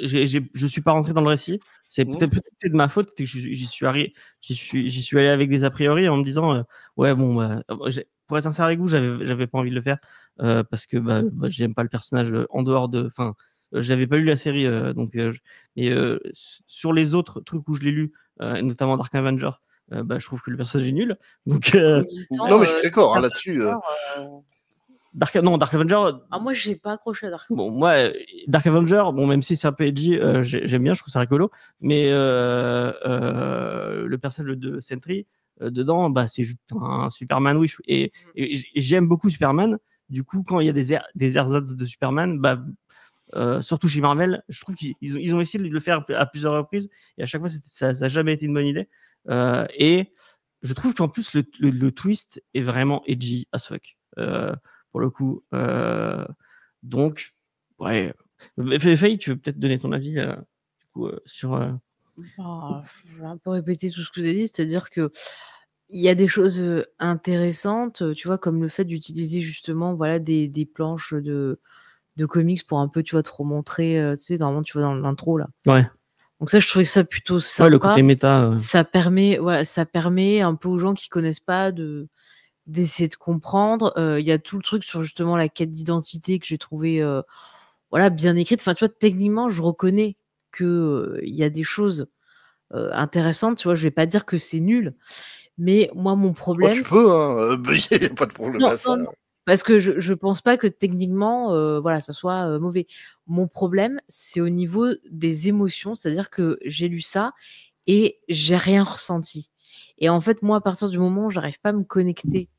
Speaker 1: je suis pas rentré dans le récit. C'est peut-être de ma faute que j'y suis allé avec des a priori en me disant ouais bon pour être sincère avec vous, j'avais pas envie de le faire parce que j'aime pas le personnage en dehors de. Enfin, j'avais pas lu la série donc sur les autres trucs où je l'ai lu, notamment Dark Avenger, je trouve que le personnage est nul. Donc
Speaker 2: non mais je suis d'accord là-dessus.
Speaker 1: Dark Avenger.
Speaker 3: Ah, moi, j'ai pas accroché à Dark Avenger.
Speaker 1: Bon, moi, Dark Avenger, même si c'est un peu edgy, j'aime bien, je trouve ça rigolo. Mais le personnage de Sentry, dedans, c'est juste un Superman Wish. Et j'aime beaucoup Superman. Du coup, quand il y a des ersatz de Superman, surtout chez Marvel, je trouve qu'ils ont essayé de le faire à plusieurs reprises. Et à chaque fois, ça n'a jamais été une bonne idée. Et je trouve qu'en plus, le twist est vraiment edgy as fuck. Pour le coup. Donc, ouais. Faye, tu veux peut-être donner ton avis du coup, sur.
Speaker 3: Je vais un peu répéter tout ce que vous avez dit, c'est-à-dire que il y a des choses intéressantes, tu vois, comme le fait d'utiliser justement des planches de comics pour un peu, tu vois, te remontrer, tu sais, normalement, tu vois, dans l'intro, là.
Speaker 1: Ouais.
Speaker 3: Donc ça, je trouvais ça plutôt sympa.
Speaker 1: Ouais, le côté méta.
Speaker 3: Ça permet un peu aux gens qui connaissent pas d'essayer de comprendre. Il y a tout le truc sur justement la quête d'identité que j'ai trouvé bien écrite. Enfin, tu vois, techniquement, je reconnais que il y a des choses intéressantes. Tu vois, je vais pas dire que c'est nul, mais moi, mon problème.
Speaker 2: Tu peux, hein, y a pas de problème à ça.
Speaker 3: Parce que je pense pas que techniquement, voilà, ça soit mauvais. Mon problème, c'est au niveau des émotions, c'est-à-dire que j'ai lu ça et j'ai rien ressenti. Et en fait, moi, à partir du moment où j'arrive pas à me connecter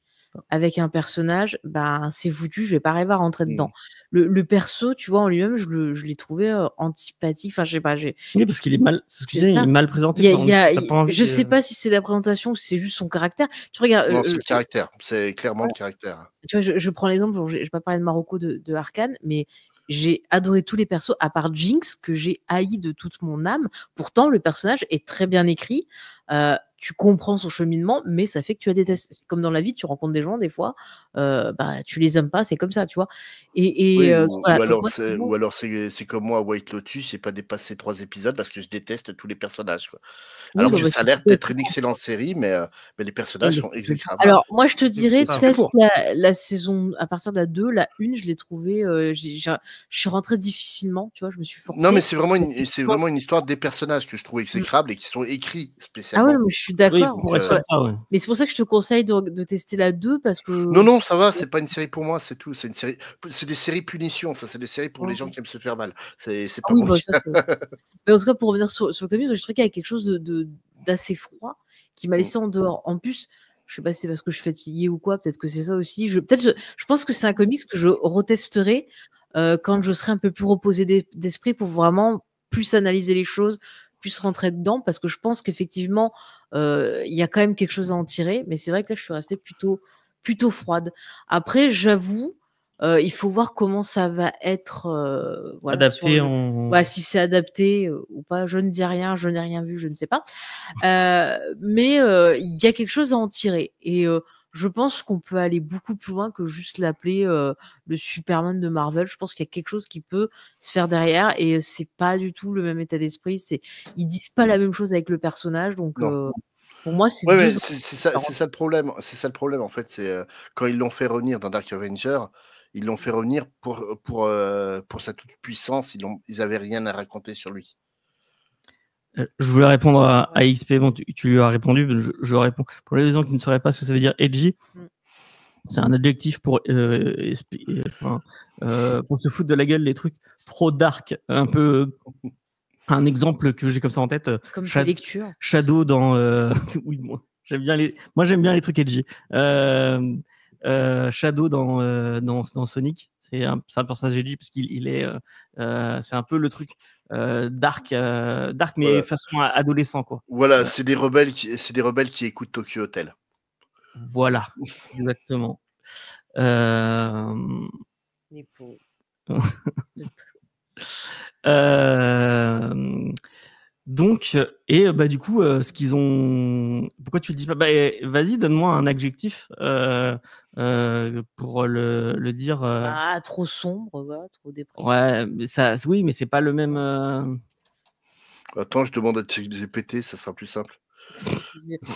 Speaker 3: avec un personnage, ben c'est foutu, je vais pas arriver à rentrer dedans. Le perso, tu vois, en lui-même, je l'ai trouvé antipathique. Enfin, je sais pas,
Speaker 1: Oui, parce qu'il est mal, il est mal présenté.
Speaker 3: Je sais pas si c'est la présentation ou si c'est juste son caractère. Tu regardes.
Speaker 2: Non, c'est le caractère. C'est clairement le caractère.
Speaker 3: Tu vois, je prends l'exemple, je vais pas parler de Marocco de Arcane, mais j'ai adoré tous les persos, à part Jinx, que j'ai haï de toute mon âme. Pourtant, le personnage est très bien écrit. Tu comprends son cheminement, mais ça fait que tu la détestes. C'est comme dans la vie, tu rencontres des gens, des fois, bah, tu les aimes pas, c'est comme ça, tu vois.
Speaker 2: Oui,
Speaker 3: Voilà.
Speaker 2: ou alors c'est comme moi, White Lotus, j'ai pas dépassé 3 épisodes parce que je déteste tous les personnages, quoi.
Speaker 3: Oui,
Speaker 2: Alors
Speaker 3: bah,
Speaker 2: que ça a l'air d'être une excellente série, mais les personnages sont exécrables.
Speaker 3: Alors, moi, je te dirais,
Speaker 2: Ça,
Speaker 3: teste la saison, à partir de la 2, la 1, je l'ai trouvée, je suis rentrée difficilement, tu vois, je me suis forcée.
Speaker 2: Non, mais c'est vraiment une histoire des personnages que je trouve exécrables et qui sont écrits
Speaker 3: Ah
Speaker 2: spécialement.
Speaker 3: ouais, mais je suis d'accord.
Speaker 1: Oui, pour être comme ça, ouais.
Speaker 3: Mais c'est pour ça que je te conseille de tester la 2 parce que.
Speaker 2: Non, ça va, c'est pas une série pour moi, c'est tout. C'est une série, c'est des séries punitions, ça, c'est des séries pour les gens qui aiment se faire mal. C'est
Speaker 3: Ah
Speaker 2: pas
Speaker 3: oui,
Speaker 2: mon
Speaker 3: bah,
Speaker 2: style.
Speaker 3: ça, mais en tout cas, pour revenir sur le comics, je trouvais qu'il y avait quelque chose d'assez froid qui m'a laissé en dehors. En plus, je sais pas si c'est parce que je suis fatiguée ou quoi, peut-être que c'est ça aussi. Je pense que c'est un comics que je retesterai quand je serai un peu plus reposée d'esprit pour vraiment plus analyser les choses, plus rentrer dedans, parce que je pense qu'effectivement, il y a quand même quelque chose à en tirer. Mais c'est vrai que là, je suis restée plutôt froide. Après, j'avoue, il faut voir comment ça va être voilà,
Speaker 1: adapté
Speaker 3: si c'est adapté ou pas. Je ne dis rien, je n'ai rien vu, je ne sais pas. Mais il y a quelque chose à en tirer. Et je pense qu'on peut aller beaucoup plus loin que juste l'appeler le Superman de Marvel. Je pense qu'il y a quelque chose qui peut se faire derrière et c'est pas du tout le même état d'esprit. Ils disent pas la même chose avec le personnage, donc pour moi, c'est
Speaker 2: Ouais,
Speaker 3: deux.
Speaker 2: c'est ça le problème. C'est ça le problème en fait. C'est quand ils l'ont fait revenir dans Dark Avenger, ils l'ont fait revenir pour sa toute puissance. Ils avaient rien à raconter sur lui.
Speaker 1: Je voulais répondre à XP. Bon, tu lui as répondu. Je réponds pour les gens qui ne sauraient pas ce que ça veut dire edgy. C'est un adjectif pour se foutre de la gueule les trucs trop dark, un peu. Un exemple que j'ai comme ça en tête.
Speaker 3: Comme ta lecture.
Speaker 1: Shadow dans. Oui, j'aime bien les trucs edgy. Shadow dans Sonic, c'est un personnage edgy parce qu'il est. C'est un peu le truc dark, mais façon adolescent, quoi.
Speaker 2: Voilà, c'est des rebelles qui écoutent Tokyo Hotel.
Speaker 1: Voilà, exactement.
Speaker 3: Les pauvres.
Speaker 1: Donc, et bah, du coup, ce qu'ils ont. Pourquoi tu le dis pas? Bah, vas-y, donne-moi un adjectif pour le dire.
Speaker 3: Ah, trop sombre, voilà, trop déprimant.
Speaker 1: Ouais, mais oui, mais c'est pas le même.
Speaker 2: Attends, je demande à ChatGPT, ça sera plus simple.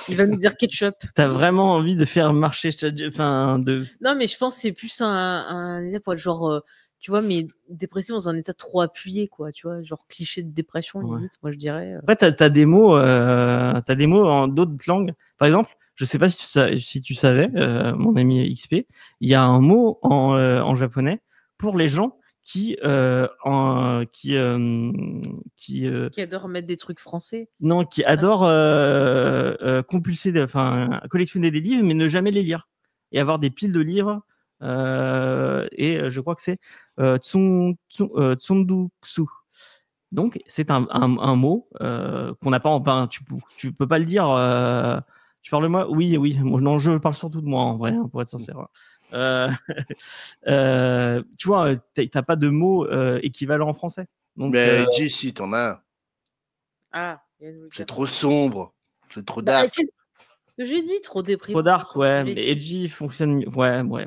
Speaker 3: Il va nous dire ketchup.
Speaker 1: T'as vraiment envie de faire marcher,
Speaker 3: Non, mais je pense que c'est plus un état pour être genre, tu vois, mais dépressif dans un état trop appuyé, quoi, tu vois, genre cliché de dépression, limite, moi je dirais.
Speaker 1: Après, t'as des mots en d'autres langues. Par exemple, je sais pas si tu savais, mon ami XP, il y a un mot en japonais pour les gens qui adorent
Speaker 3: mettre des trucs français.
Speaker 1: Non, qui adorent collectionner des livres, mais ne jamais les lire. Et avoir des piles de livres. Et je crois que c'est tsunduksu. Donc, c'est un mot qu'on n'a pas en. Tu peux pas le dire. Tu parles de moi? Oui. Non, je parle surtout de moi, en vrai, pour être sincère. Tu vois, t'as pas de mot équivalent en français. Donc,
Speaker 2: mais dis si, t'en as.
Speaker 3: Ah,
Speaker 2: c'est trop sombre. C'est trop dark.
Speaker 3: Ce que j'ai dit, trop déprimant.
Speaker 1: Trop dark, ouais. Mais edgy fonctionne. Ouais. Bon.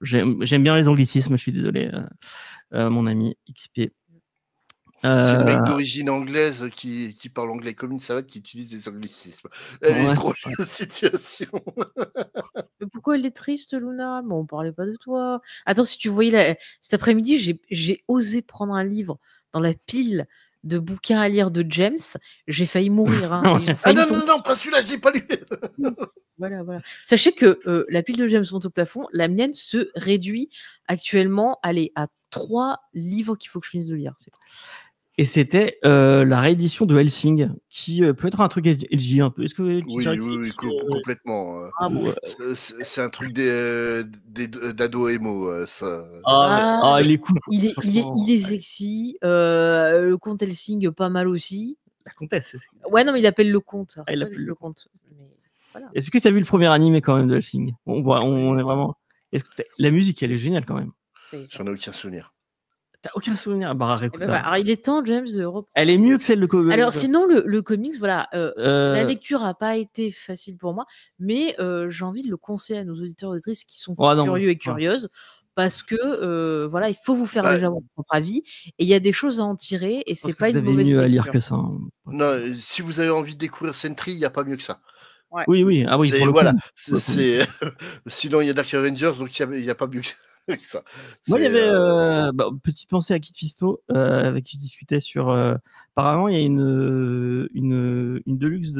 Speaker 1: J'aime bien les anglicismes, je suis désolé, mon ami XP.
Speaker 2: C'est le mec d'origine anglaise qui parle anglais comme une savate qui utilise des anglicismes. Elle est drôle la situation.
Speaker 3: Mais pourquoi elle est triste, Luna? Bon, on parlait pas de toi. Attends, si tu voyais cet après-midi, j'ai osé prendre un livre dans la pile de bouquins à lire de James, j'ai failli mourir. Hein.
Speaker 2: Non, pas celui-là, je l'ai pas lu.
Speaker 3: Voilà. Sachez que la pile de James monte au plafond. La mienne se réduit actuellement à 3 livres qu'il faut que je finisse de lire.
Speaker 1: Et c'était la réédition de Hellsing, qui peut être un truc LG un peu. Est-ce que
Speaker 2: oui, complètement. C'est un truc d'ado émo, ça.
Speaker 1: Il est cool.
Speaker 3: Il est sexy. Le comte Hellsing, pas mal aussi.
Speaker 1: La comtesse.
Speaker 3: Ouais, non, mais il appelle le comte.
Speaker 1: Il appelle
Speaker 3: le comte. Mais voilà.
Speaker 1: Est-ce que tu as vu le premier animé quand même de Hellsing? On est vraiment. La musique, elle est géniale quand même.
Speaker 2: J'en ai aucun souvenir.
Speaker 1: T'as aucun souvenir?
Speaker 3: Alors, il est temps, James, de reprendre.
Speaker 1: Elle est mieux que celle de comics.
Speaker 3: Alors, sinon, le comics, voilà, la lecture n'a pas été facile pour moi, mais j'ai envie de le conseiller à nos auditeurs et auditrices qui sont curieux et curieuses, parce que voilà, il faut vous faire déjà votre propre avis, et il y a des choses à en tirer, et c'est pas une mauvaise lecture.
Speaker 1: Mieux à lire que ça. Hein.
Speaker 2: Non, si vous avez envie de découvrir Sentry, il n'y a pas mieux que ça.
Speaker 3: Ouais.
Speaker 1: Oui. Ah oui, pour le
Speaker 2: coup. Sinon, il y a Dark Avengers, donc il n'y a pas mieux que ça.
Speaker 1: Moi, il y avait petite pensée à Kit Fisto avec qui je discutais sur. Apparemment, il y a une deluxe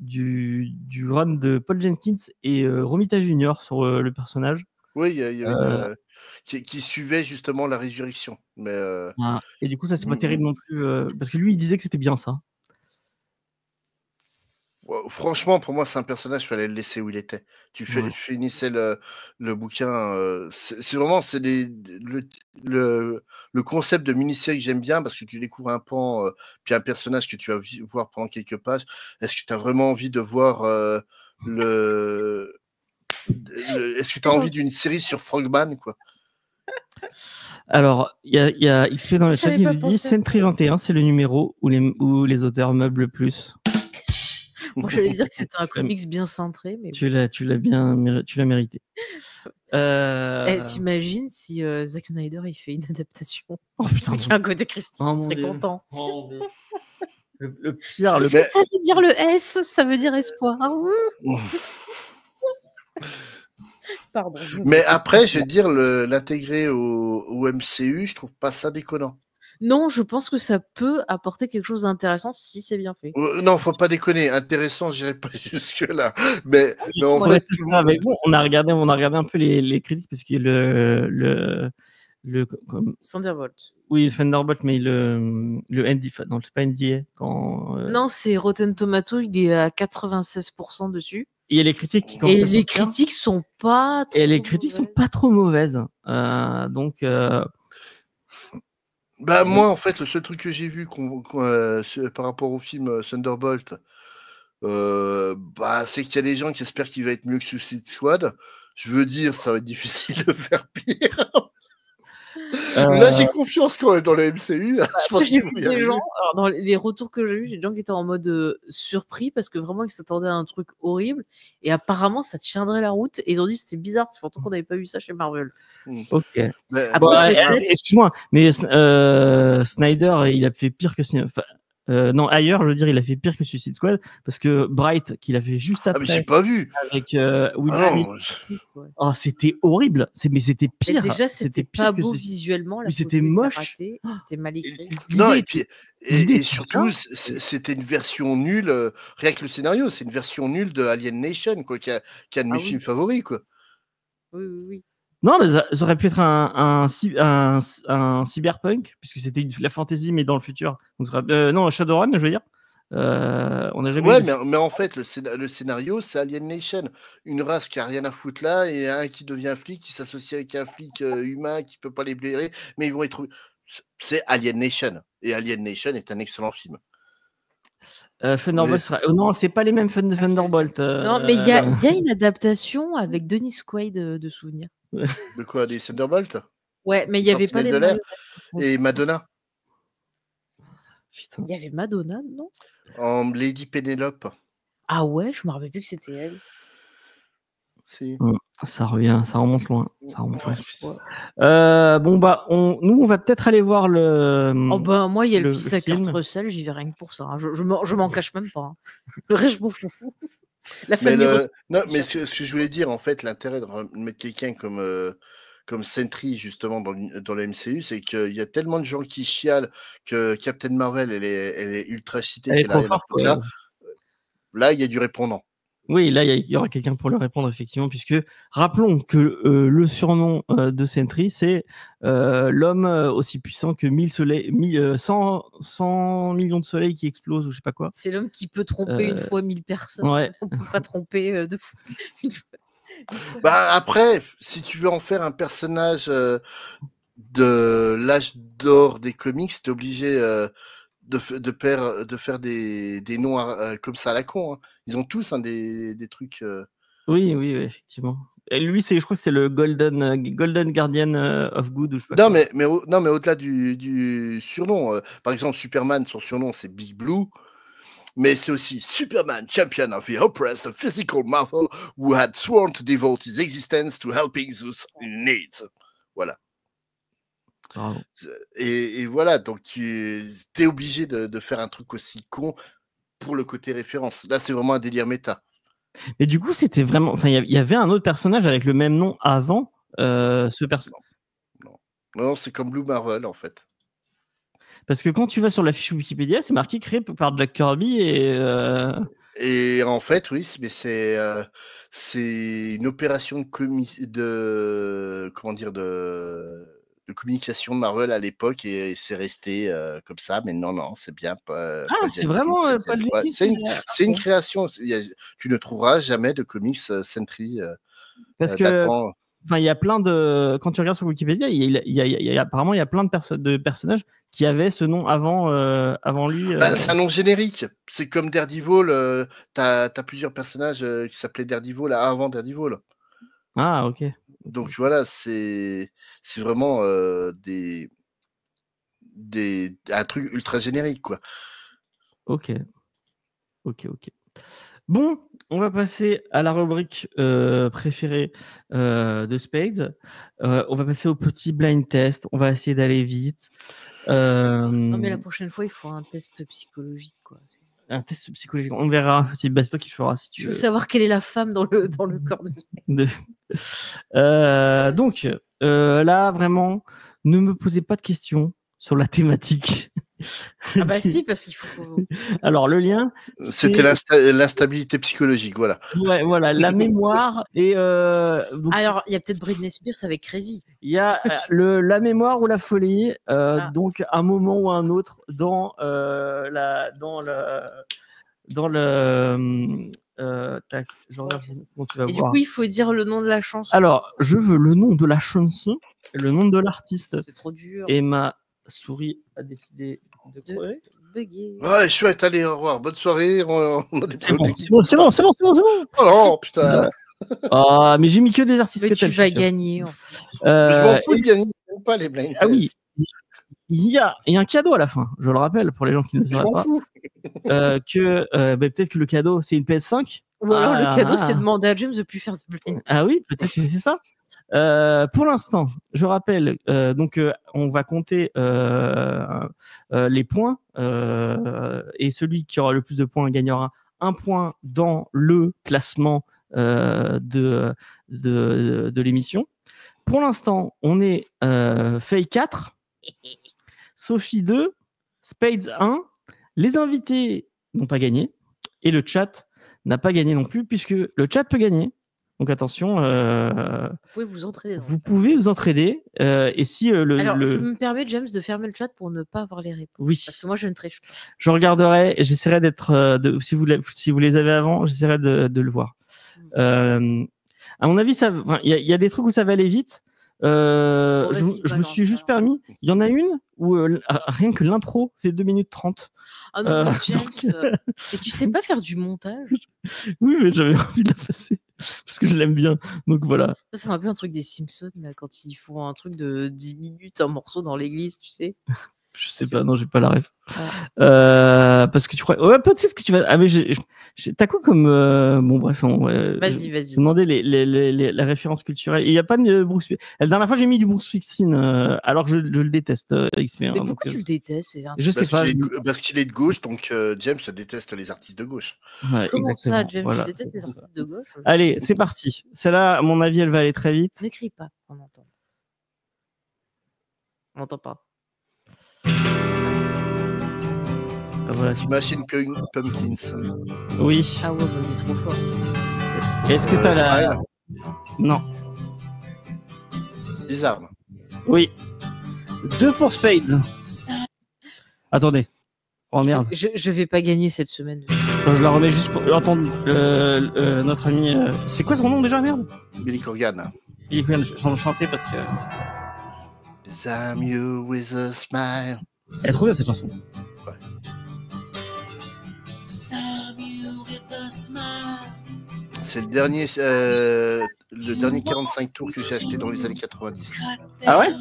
Speaker 1: du run de Paul Jenkins et Romita Junior sur le personnage.
Speaker 2: Oui, il y a une qui suivait justement la résurrection. Mais
Speaker 1: et du coup, ça c'est pas terrible non plus parce que lui, il disait que c'était bien ça.
Speaker 2: Franchement, pour moi, c'est un personnage, il fallait le laisser où il était. Tu finissais le bouquin. C'est vraiment le concept de mini-série que j'aime bien parce que tu découvres un pan, puis un personnage que tu vas voir pendant quelques pages. Est-ce que tu as vraiment envie de voir est-ce que tu as envie d'une série sur Frogman, quoi?
Speaker 1: Alors, il y a XP dans le chat qui nous dit Sentry 21, c'est le numéro où les auteurs meublent le plus.
Speaker 3: Moi, j'allais dire que c'était un comics bien cintré, mais
Speaker 1: tu l'as mérité.
Speaker 3: T'imagines si Zack Snyder il fait une adaptation
Speaker 1: avec
Speaker 3: un côté Christine, il serait content.
Speaker 1: Le pire.
Speaker 3: Est-ce que ça veut dire le S? Ça veut dire espoir. Pardon.
Speaker 2: Mais après, je vais dire l'intégrer au MCU, je trouve pas ça déconnant.
Speaker 3: Non, je pense que ça peut apporter quelque chose d'intéressant si c'est bien fait.
Speaker 2: Non, faut pas déconner. Intéressant, j'irai pas jusque là. Mais en fait,
Speaker 1: on a regardé un peu les critiques parce que le
Speaker 3: Thunderbolt.
Speaker 1: Oui, Thunderbolt, mais le ND, non, c'est pas NDA.
Speaker 3: Non, c'est Rotten Tomato, il est à 96% dessus.
Speaker 1: Et il y a les critiques qui
Speaker 3: Et les critiques sont pas trop
Speaker 1: Et les critiques sont pas trop mauvaises. Donc.
Speaker 2: Moi, en fait, le seul truc que j'ai vu par rapport au film Thunderbolt, c'est qu'il y a des gens qui espèrent qu'il va être mieux que Suicide Squad. Je veux dire, ça va être difficile de faire pire. Là, j'ai confiance quand même dans le MCU. Je pense
Speaker 3: qu'il faut y arriver. Dans les retours que j'ai eu, j'ai des gens qui étaient en mode surpris parce que vraiment ils s'attendaient à un truc horrible et apparemment ça tiendrait la route et ils ont dit c'est bizarre, c'est pourtant qu'on n'avait pas vu ça chez Marvel.
Speaker 1: Ok. Excuse-moi, mais Snyder il a fait pire que non, ailleurs, je veux dire, il a fait pire que Suicide Squad parce que Bright, qu'il a fait juste après.
Speaker 2: Ah, mais j'ai pas vu.
Speaker 1: Avec Will Smith. Oh, c'était horrible. Mais c'était pire.
Speaker 3: Et déjà, c'était pas beau visuellement.
Speaker 1: Mais c'était moche.
Speaker 3: C'était mal écrit.
Speaker 2: Non, et surtout, c'était une version nulle. Rien que le scénario, c'est une version nulle de Alien Nation, quoi, qui est un de mes films favoris, quoi.
Speaker 3: Oui.
Speaker 1: Non, mais ça aurait pu être un cyberpunk, puisque c'était la fantasy, mais dans le futur. Donc, non, Shadowrun, je veux dire. On a jamais.
Speaker 2: Ouais, mais en fait, le scénario, c'est Alien Nation. Une race qui a rien à foutre là, et un qui devient flic, qui s'associe avec un flic humain qui peut pas les blairer, mais ils vont être. C'est Alien Nation. Et Alien Nation est un excellent film.
Speaker 1: Thunderbolt non, c'est pas les mêmes Thunderbolt.
Speaker 3: Non, mais il y a une adaptation avec Dennis Quaid de souvenirs.
Speaker 2: De quoi, des Thunderbolt?
Speaker 3: Ouais, mais il n'y avait pas les
Speaker 2: mêmes. Et Madonna.
Speaker 3: Il y avait Madonna, non?
Speaker 2: En Lady Penelope.
Speaker 3: Ah ouais, je me rappelle plus que c'était elle.
Speaker 2: Si.
Speaker 1: Ça remonte loin. Nous, on va peut-être aller voir le.
Speaker 3: Moi, il y a le fils à Kurt Russell, j'y vais rien que pour ça. Hein. Je m'en cache même pas. Hein. Le reste, je m'en fous. La famille
Speaker 2: mais ce que je voulais dire, en fait, l'intérêt de mettre quelqu'un comme comme Sentry, justement, dans le MCU, c'est qu'il y a tellement de gens qui chialent que Captain Marvel, elle est ultra cheatée, qu'elle arrive à ce là. Là, il y a du répondant.
Speaker 1: Oui, là, il y aura quelqu'un pour le répondre, effectivement, puisque rappelons que le surnom de Sentry, c'est l'homme aussi puissant que 100 millions de soleils qui explosent, ou je sais pas quoi.
Speaker 3: C'est l'homme qui peut tromper une fois 1000 personnes.
Speaker 1: Ouais.
Speaker 3: On peut pas tromper deux fois. Une fois.
Speaker 2: Bah, après, si tu veux en faire un personnage de l'âge d'or des comics, t'es obligé de faire des noms comme ça à la con. Hein. Ils ont tous des trucs.
Speaker 1: Oui, effectivement. Et lui, je crois que c'est le Golden Guardian of Good. Ou je sais pas
Speaker 2: non, mais au-delà du surnom, par exemple, Superman, son surnom, c'est Big Blue. Mais c'est aussi Superman, champion of the oppressed physical mortal who had sworn to devote his existence to helping those in need. Voilà.
Speaker 1: Bravo.
Speaker 2: Et voilà, donc tu es obligé de faire un truc aussi con pour le côté référence. Là, c'est vraiment un délire méta.
Speaker 1: Mais du coup, c'était vraiment. Enfin, il y avait un autre personnage avec le même nom avant ce personnage.
Speaker 2: Non, c'est comme Blue Marvel en fait.
Speaker 1: Parce que quand tu vas sur la fiche Wikipédia, c'est marqué créé par Jack Kirby
Speaker 2: et en fait, oui, mais c'est une opération de communication de Marvel à l'époque et c'est resté comme ça. Mais non, c'est bien pas.
Speaker 1: C'est vraiment pas de lui.
Speaker 2: C'est une création. Tu ne trouveras jamais de comics Sentry.
Speaker 1: Parce que. Enfin, il y a plein de. Quand tu regardes sur Wikipédia, apparemment, il y a plein de personnages qui avaient ce nom avant lui.
Speaker 2: C'est un nom générique. C'est comme Daredevil. T'as plusieurs personnages qui s'appelaient Daredevil avant Daredevil.
Speaker 1: Ah, ok.
Speaker 2: Donc voilà, c'est vraiment un truc ultra générique, quoi.
Speaker 1: Ok. Bon, on va passer à la rubrique préférée de Spades. On va passer au petit blind test. On va essayer d'aller vite.
Speaker 3: Non, mais la prochaine fois, il faut un test psychologique, quoi.
Speaker 1: Un test psychologique. On verra. C'est toi qui le feras si tu veux.
Speaker 3: Je veux savoir quelle est la femme dans le corps de Spades.
Speaker 1: Donc, là, vraiment, ne me posez pas de questions sur la thématique.
Speaker 3: Ah bah si, parce qu'il faut...
Speaker 1: Alors, le lien...
Speaker 2: C'était l'instabilité psychologique, voilà.
Speaker 1: Ouais, voilà, la mémoire et...
Speaker 3: donc... Alors, il y a peut-être Britney Spears avec Crazy.
Speaker 1: Il y a la mémoire ou la folie, donc un moment ou un autre dans tac, je regarde comment tu vas voir.
Speaker 3: Du coup, il faut dire le nom de la chanson.
Speaker 1: Alors, je veux le nom de la chanson et le nom de l'artiste.
Speaker 3: C'est trop dur.
Speaker 1: Et ma souris a décidé de crever.
Speaker 2: Ouais, chouette, allez, au revoir, bonne soirée.
Speaker 1: C'est bon.
Speaker 2: Oh non, putain.
Speaker 1: Mais j'ai mis que des artistes
Speaker 3: mais
Speaker 1: que
Speaker 3: tu vas gagner.
Speaker 2: Je m'en fous de gagner, j'aime pas les blind tests.
Speaker 1: Ah oui, il y a un cadeau à la fin, je le rappelle pour les gens qui ne le sauraient pas. Peut-être que le cadeau, c'est une PS5.
Speaker 3: Ou alors le cadeau, c'est demander à James de plus faire ce blind test.
Speaker 1: Ah oui, peut-être que c'est ça. Pour l'instant, je rappelle, on va compter les points et celui qui aura le plus de points gagnera un point dans le classement de l'émission. Pour l'instant, on est Faye 4, Sophie 2, Spades 1. Les invités n'ont pas gagné et le chat n'a pas gagné non plus puisque le chat peut gagner. Donc attention, vous pouvez vous entraider. Et si
Speaker 3: Alors, je me permets, James, de fermer le chat pour ne pas avoir les réponses.
Speaker 1: Oui.
Speaker 3: Parce que moi, je ne triche pas.
Speaker 1: Je regarderai et j'essaierai d'être. Si vous les avez avant, j'essaierai de le voir. À mon avis, il y a des trucs où ça va aller vite. Je me suis juste permis. Il y en a une où rien que l'intro fait 2 minutes 30.
Speaker 3: Ah non, James, mais tu sais pas faire du montage?
Speaker 1: Oui, mais j'avais envie de la passer parce que je l'aime bien. Donc voilà.
Speaker 3: Ça me rappelle un truc des Simpsons, là, quand ils font un truc de 10 minutes, un morceau dans l'église, tu sais.
Speaker 1: Je sais pas, non, j'ai pas la ref. Parce que tu crois. Ouais, peut-être que tu vas. Ah, mais t'as quoi comme. Bon, bref.
Speaker 3: Vas-y.
Speaker 1: Je demandais la référence culturelle. Il n'y a pas de Bruce. La dernière fois, j'ai mis du Bruce Springsteen, alors que je le déteste, XP.
Speaker 3: Mais pourquoi tu le détestes?
Speaker 1: Je sais pas.
Speaker 2: Parce qu'il est de gauche, donc James déteste les artistes de gauche.
Speaker 1: Ouais,
Speaker 3: comment
Speaker 1: exactement.
Speaker 3: ça, James? Voilà. Tu détestes les artistes de gauche?
Speaker 1: Allez, c'est parti. Celle-là, à mon avis, elle va aller très vite.
Speaker 3: N'écris pas, on entend. On n'entend pas.
Speaker 1: Voilà.
Speaker 2: Machine Pumpkins.
Speaker 1: Oui.
Speaker 3: Ah ouais, bah, il est trop fort.
Speaker 1: Est-ce que t'as la... Non.
Speaker 2: Les armes.
Speaker 1: Oui. 2 pour Spades. Attendez. Oh merde.
Speaker 3: Je vais pas gagner cette semaine.
Speaker 1: Attends, je la remets juste pour entendre notre ami... C'est quoi son nom déjà, merde?
Speaker 2: Billy Corgan.
Speaker 1: Il vient de chanter parce que...
Speaker 2: I'm you with a smile.
Speaker 1: Elle est trop bien cette chanson.
Speaker 2: Ouais. C'est le dernier 45 tours que j'ai acheté dans les années 90.
Speaker 1: Ah ouais?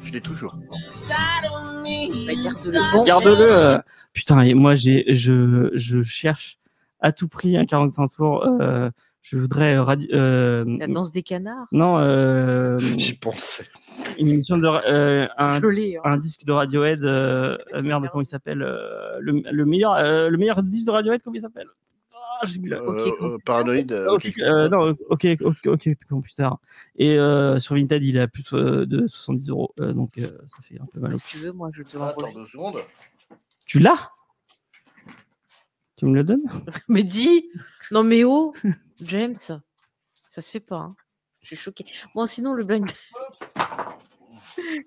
Speaker 2: Je l'ai toujours.
Speaker 3: Bah, garde-le. Bon,
Speaker 1: Garde-le. Putain, et moi je cherche à tout prix un 45 tours. Je voudrais
Speaker 3: la danse des canards.
Speaker 1: Non,
Speaker 2: J'y pensais.
Speaker 1: une émission de
Speaker 3: Joli, hein.
Speaker 1: un disque de Radiohead. Merde, comment il s'appelle? Le meilleur disque de Radiohead, comment il s'appelle? Ah, j'ai mis là.
Speaker 2: Paranoïde.
Speaker 1: Non, OK Computer. Et sur Vinted, il est à plus de 70 €. Donc ça fait un peu mal.
Speaker 3: Si tu veux, moi je te
Speaker 2: Attends
Speaker 3: l'envoie.
Speaker 2: 2 secondes.
Speaker 1: Tu l'as? Tu me le donnes?
Speaker 3: Mais dis. Non mais oh, James, ça se fait pas. Hein. Je suis choquée. Bon, sinon le blind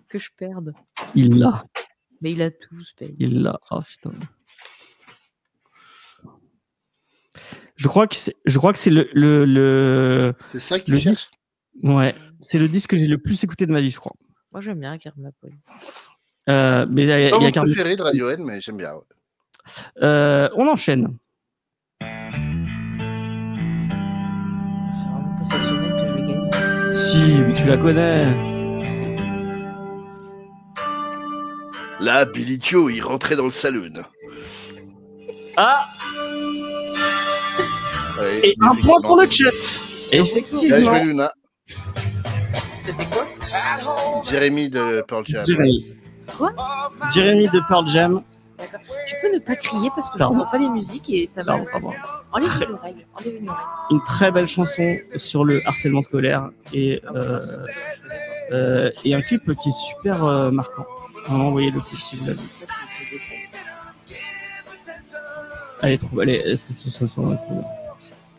Speaker 3: que je perde.
Speaker 1: Il l'a.
Speaker 3: Mais il a tout, Spade.
Speaker 1: Il l'a. Oh putain. Je crois que c'est le
Speaker 2: C'est ça que tu cherches?
Speaker 1: Ouais, c'est le disque que j'ai le plus écouté de ma vie, je crois.
Speaker 3: Moi j'aime bien Karma Paul.
Speaker 1: Mais il y a
Speaker 2: mon
Speaker 1: Karma-
Speaker 2: préféré de Radiohead, mais j'aime bien. Ouais.
Speaker 1: On enchaîne.
Speaker 3: C'est vraiment pas cette semaine que je vais gagner.
Speaker 1: Si, mais tu la connais.
Speaker 2: Là, Billy Joe, il rentrait dans le saloon.
Speaker 1: Ah,
Speaker 2: Ouais,
Speaker 1: et un point pour le chat.
Speaker 2: Bien
Speaker 1: Effectivement.
Speaker 2: joué, Luna.
Speaker 3: C'était quoi?
Speaker 2: Jérémy de Pearl Jam.
Speaker 1: Jérémy de Pearl Jam.
Speaker 3: D'accord. Tu peux ne pas crier parce que je
Speaker 1: Pardon.
Speaker 3: n'entends pas les musiques et ça m'a.
Speaker 1: Pardon.
Speaker 3: Enlève une oreille.
Speaker 1: Une très belle chanson sur le harcèlement scolaire et un clip qui est super marquant. Vraiment, envoyez le clip si vous l'avez. Allez, cette chanson est trop bien.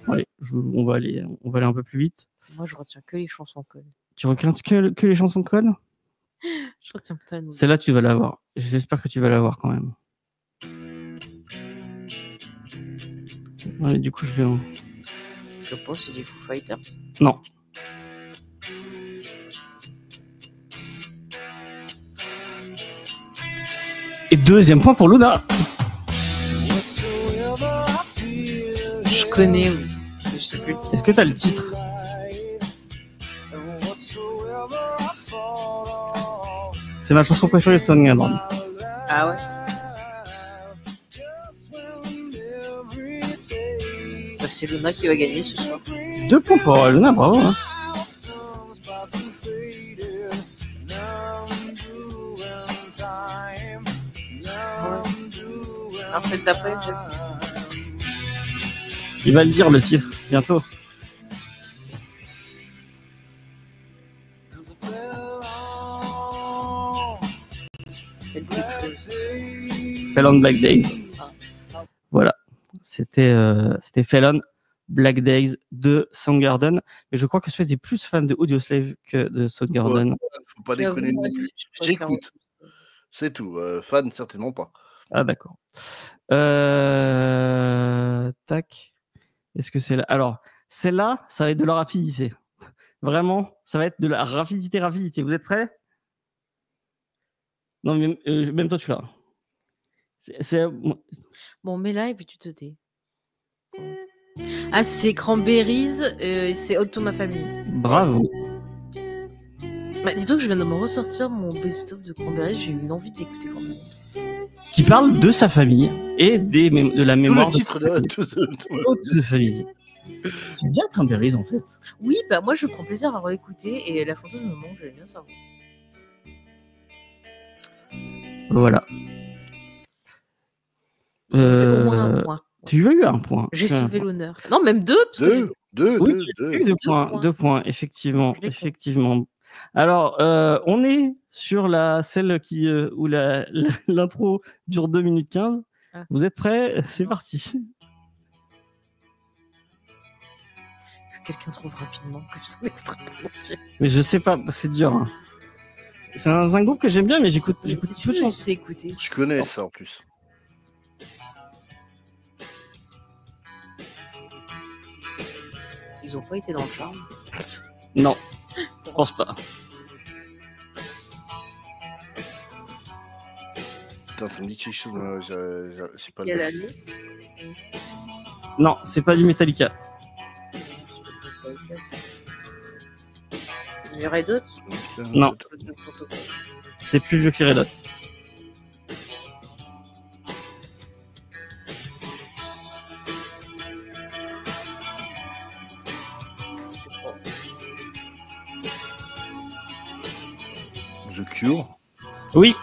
Speaker 1: Allez, on va aller un peu plus vite.
Speaker 3: Moi, je retiens que les chansons connes.
Speaker 1: Tu retiens que les chansons connes?
Speaker 3: Je retiens pas. Non.
Speaker 1: Celle-là, tu vas l'avoir. J'espère que tu vas l'avoir quand même. Ouais, du coup, je vais.
Speaker 3: Je sais pas, c'est du Foo Fighters.
Speaker 1: Non. Et deuxième point pour Luna.
Speaker 3: Je connais, oui. Je sais plus le titre.
Speaker 1: Est-ce que t'as le titre? C'est ma chanson préférée de Soundgarden.
Speaker 3: Ah ouais. Bah, c'est Luna qui va gagner ce soir.
Speaker 1: 2 points pour Luna, bravo. Hein.
Speaker 3: Alors celle d'après,
Speaker 1: Il va le dire le titre bientôt. Fell on Black Days. Voilà. C'était Fell on Black Days de Soundgarden. Mais je crois que Space est plus fan de Audioslave que de Soundgarden.
Speaker 2: Faut pas déconner. J'écoute. C'est tout. Fan, certainement pas.
Speaker 1: Ah, d'accord. Tac. Est-ce que c'est là? Alors, celle-là, ça va être de la rapidité. Vraiment, ça va être de la rapidité. Vous êtes prêts? Non, mais même toi, tu l'as.
Speaker 3: Bon, mets-la et puis tu te tais. Ah, c'est Cranberries, c'est Auto ma famille.
Speaker 1: Bravo.
Speaker 3: Bah, dis-toi que je viens de me ressortir mon best-of de Cranberries, j'ai eu une envie d'écouter Cranberries.
Speaker 1: Qui parle de sa famille et de la mémoire
Speaker 2: tout le titre
Speaker 1: de sa famille. C'est bien Cranberries en fait.
Speaker 3: Oui, bah moi je prends plaisir à réécouter et la photo de moment, j'aime bien savoir.
Speaker 1: Voilà.
Speaker 3: Au moins un point.
Speaker 1: Tu as eu un point.
Speaker 3: J'ai sauvé l'honneur. Non, même deux.
Speaker 2: Deux
Speaker 1: points. 2 points, effectivement. Alors, on est sur celle où l'intro dure 2 minutes 15. Ah. Vous êtes prêts? C'est parti.
Speaker 3: Que quelqu'un trouve rapidement, comme ça on n'écoutera pas.
Speaker 1: Mais je sais pas, c'est dur. Hein. C'est un groupe que j'aime bien, mais j'écoute peu de chance.
Speaker 2: Je connais ça en plus.
Speaker 3: Ils ont pas été dans le charme.
Speaker 1: Non, je pense pas.
Speaker 2: Putain, ça me dit quelque chose, c'est pas
Speaker 3: Quelle année?
Speaker 1: Non, c'est pas du Metallica.
Speaker 3: Du Red Hot?
Speaker 1: Non. C'est plus vieux que Red Hot.
Speaker 2: The Cure?
Speaker 1: Oui.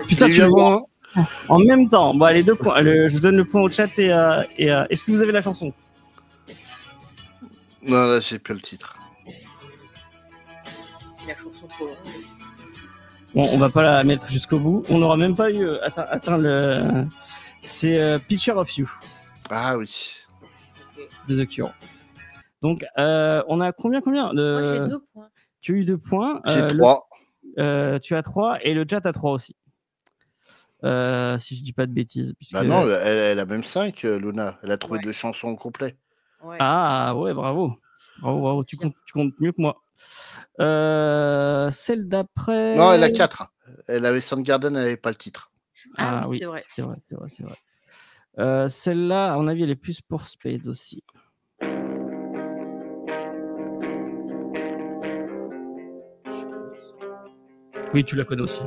Speaker 1: Putain, tu vois. En même temps. Bon, allez, 2 points. Je donne le point au chat et est-ce que vous avez la chanson?
Speaker 2: Non, là, j'ai plus le titre.
Speaker 3: La chanson trop longue.
Speaker 1: Bon, on va pas la mettre jusqu'au bout. On n'aura même pas eu atteint le. C'est Picture of You.
Speaker 2: Ah oui.
Speaker 1: De The Cure. Donc, on a combien
Speaker 3: Moi, j'ai 2 points.
Speaker 1: Tu as eu 2 points.
Speaker 2: J'ai 3.
Speaker 1: Tu as 3 et le chat a 3 aussi. Si je dis pas de bêtises. Puisque...
Speaker 2: Bah non, elle a même 5, Luna. Elle a trouvé 2 chansons au complet.
Speaker 3: Ouais.
Speaker 1: Ah ouais, bravo. Bravo. Tu comptes mieux que moi. Celle d'après.
Speaker 2: Non, elle a 4. Elle avait Soundgarden, elle n'avait pas le titre.
Speaker 1: Ah oui, c'est vrai. Celle-là, à mon avis, elle est plus pour Spades aussi. Oui, tu la connais aussi.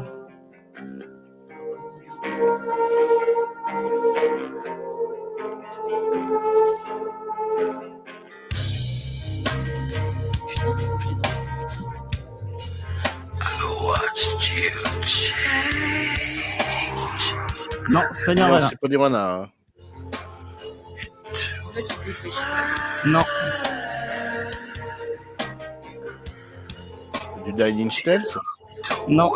Speaker 1: Non, c'est pas Nirvana.
Speaker 2: C'est pas Nirvana.
Speaker 3: C'est pas du Dépêche.
Speaker 1: Non.
Speaker 2: Du Nine Inch Nails?
Speaker 1: Non.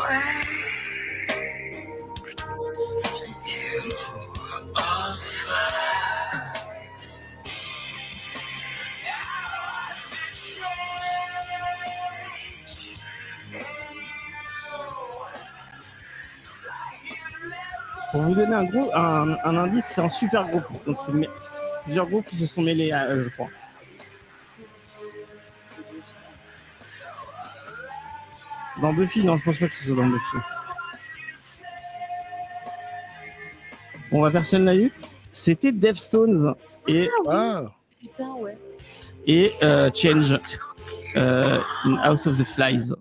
Speaker 1: Pour vous donner un indice, c'est un super groupe. Donc c'est plusieurs groupes qui se sont mêlés, je crois. Dans Buffy, non, je pense pas que ce soit dans Buffy. Bon, personne l'a eu. C'était Deftones et
Speaker 3: putain, ouais.
Speaker 1: Et Change in House of the Flies.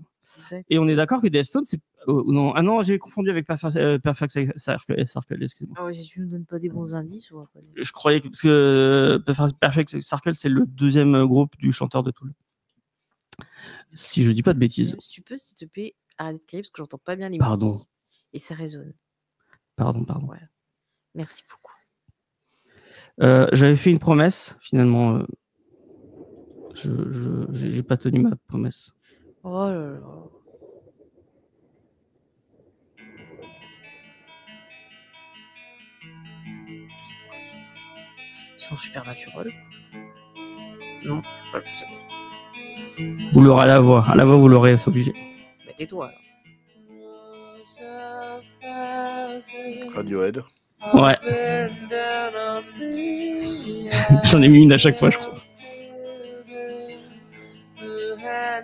Speaker 1: Et on est d'accord que Deftones, c'est non, ah non, j'ai confondu avec Perfect Circle, excusez-moi.
Speaker 3: Ah ouais, si tu ne donnes pas des bons indices, on va pas dire.
Speaker 1: Je croyais que parce que Perfect Circle, c'est le 2e groupe du chanteur de Tool. Si je dis pas de bêtises.
Speaker 3: Si tu peux, s'il te plaît, arrête de crier parce que j'entends pas bien les
Speaker 1: Pardon.
Speaker 3: musiques. Et ça résonne.
Speaker 1: Pardon.
Speaker 3: Ouais. Merci beaucoup.
Speaker 1: J'avais fait une promesse, finalement. J'ai pas tenu ma promesse.
Speaker 3: Oh là là. Sans Supernatural. Non, pas le ça.
Speaker 1: Vous l'aurez à la voix. À la voix, vous l'aurez, c'est obligé.
Speaker 3: Bah tais-toi alors.
Speaker 2: Radiohead.
Speaker 1: Ouais. J'en ai mis une à chaque fois, je crois.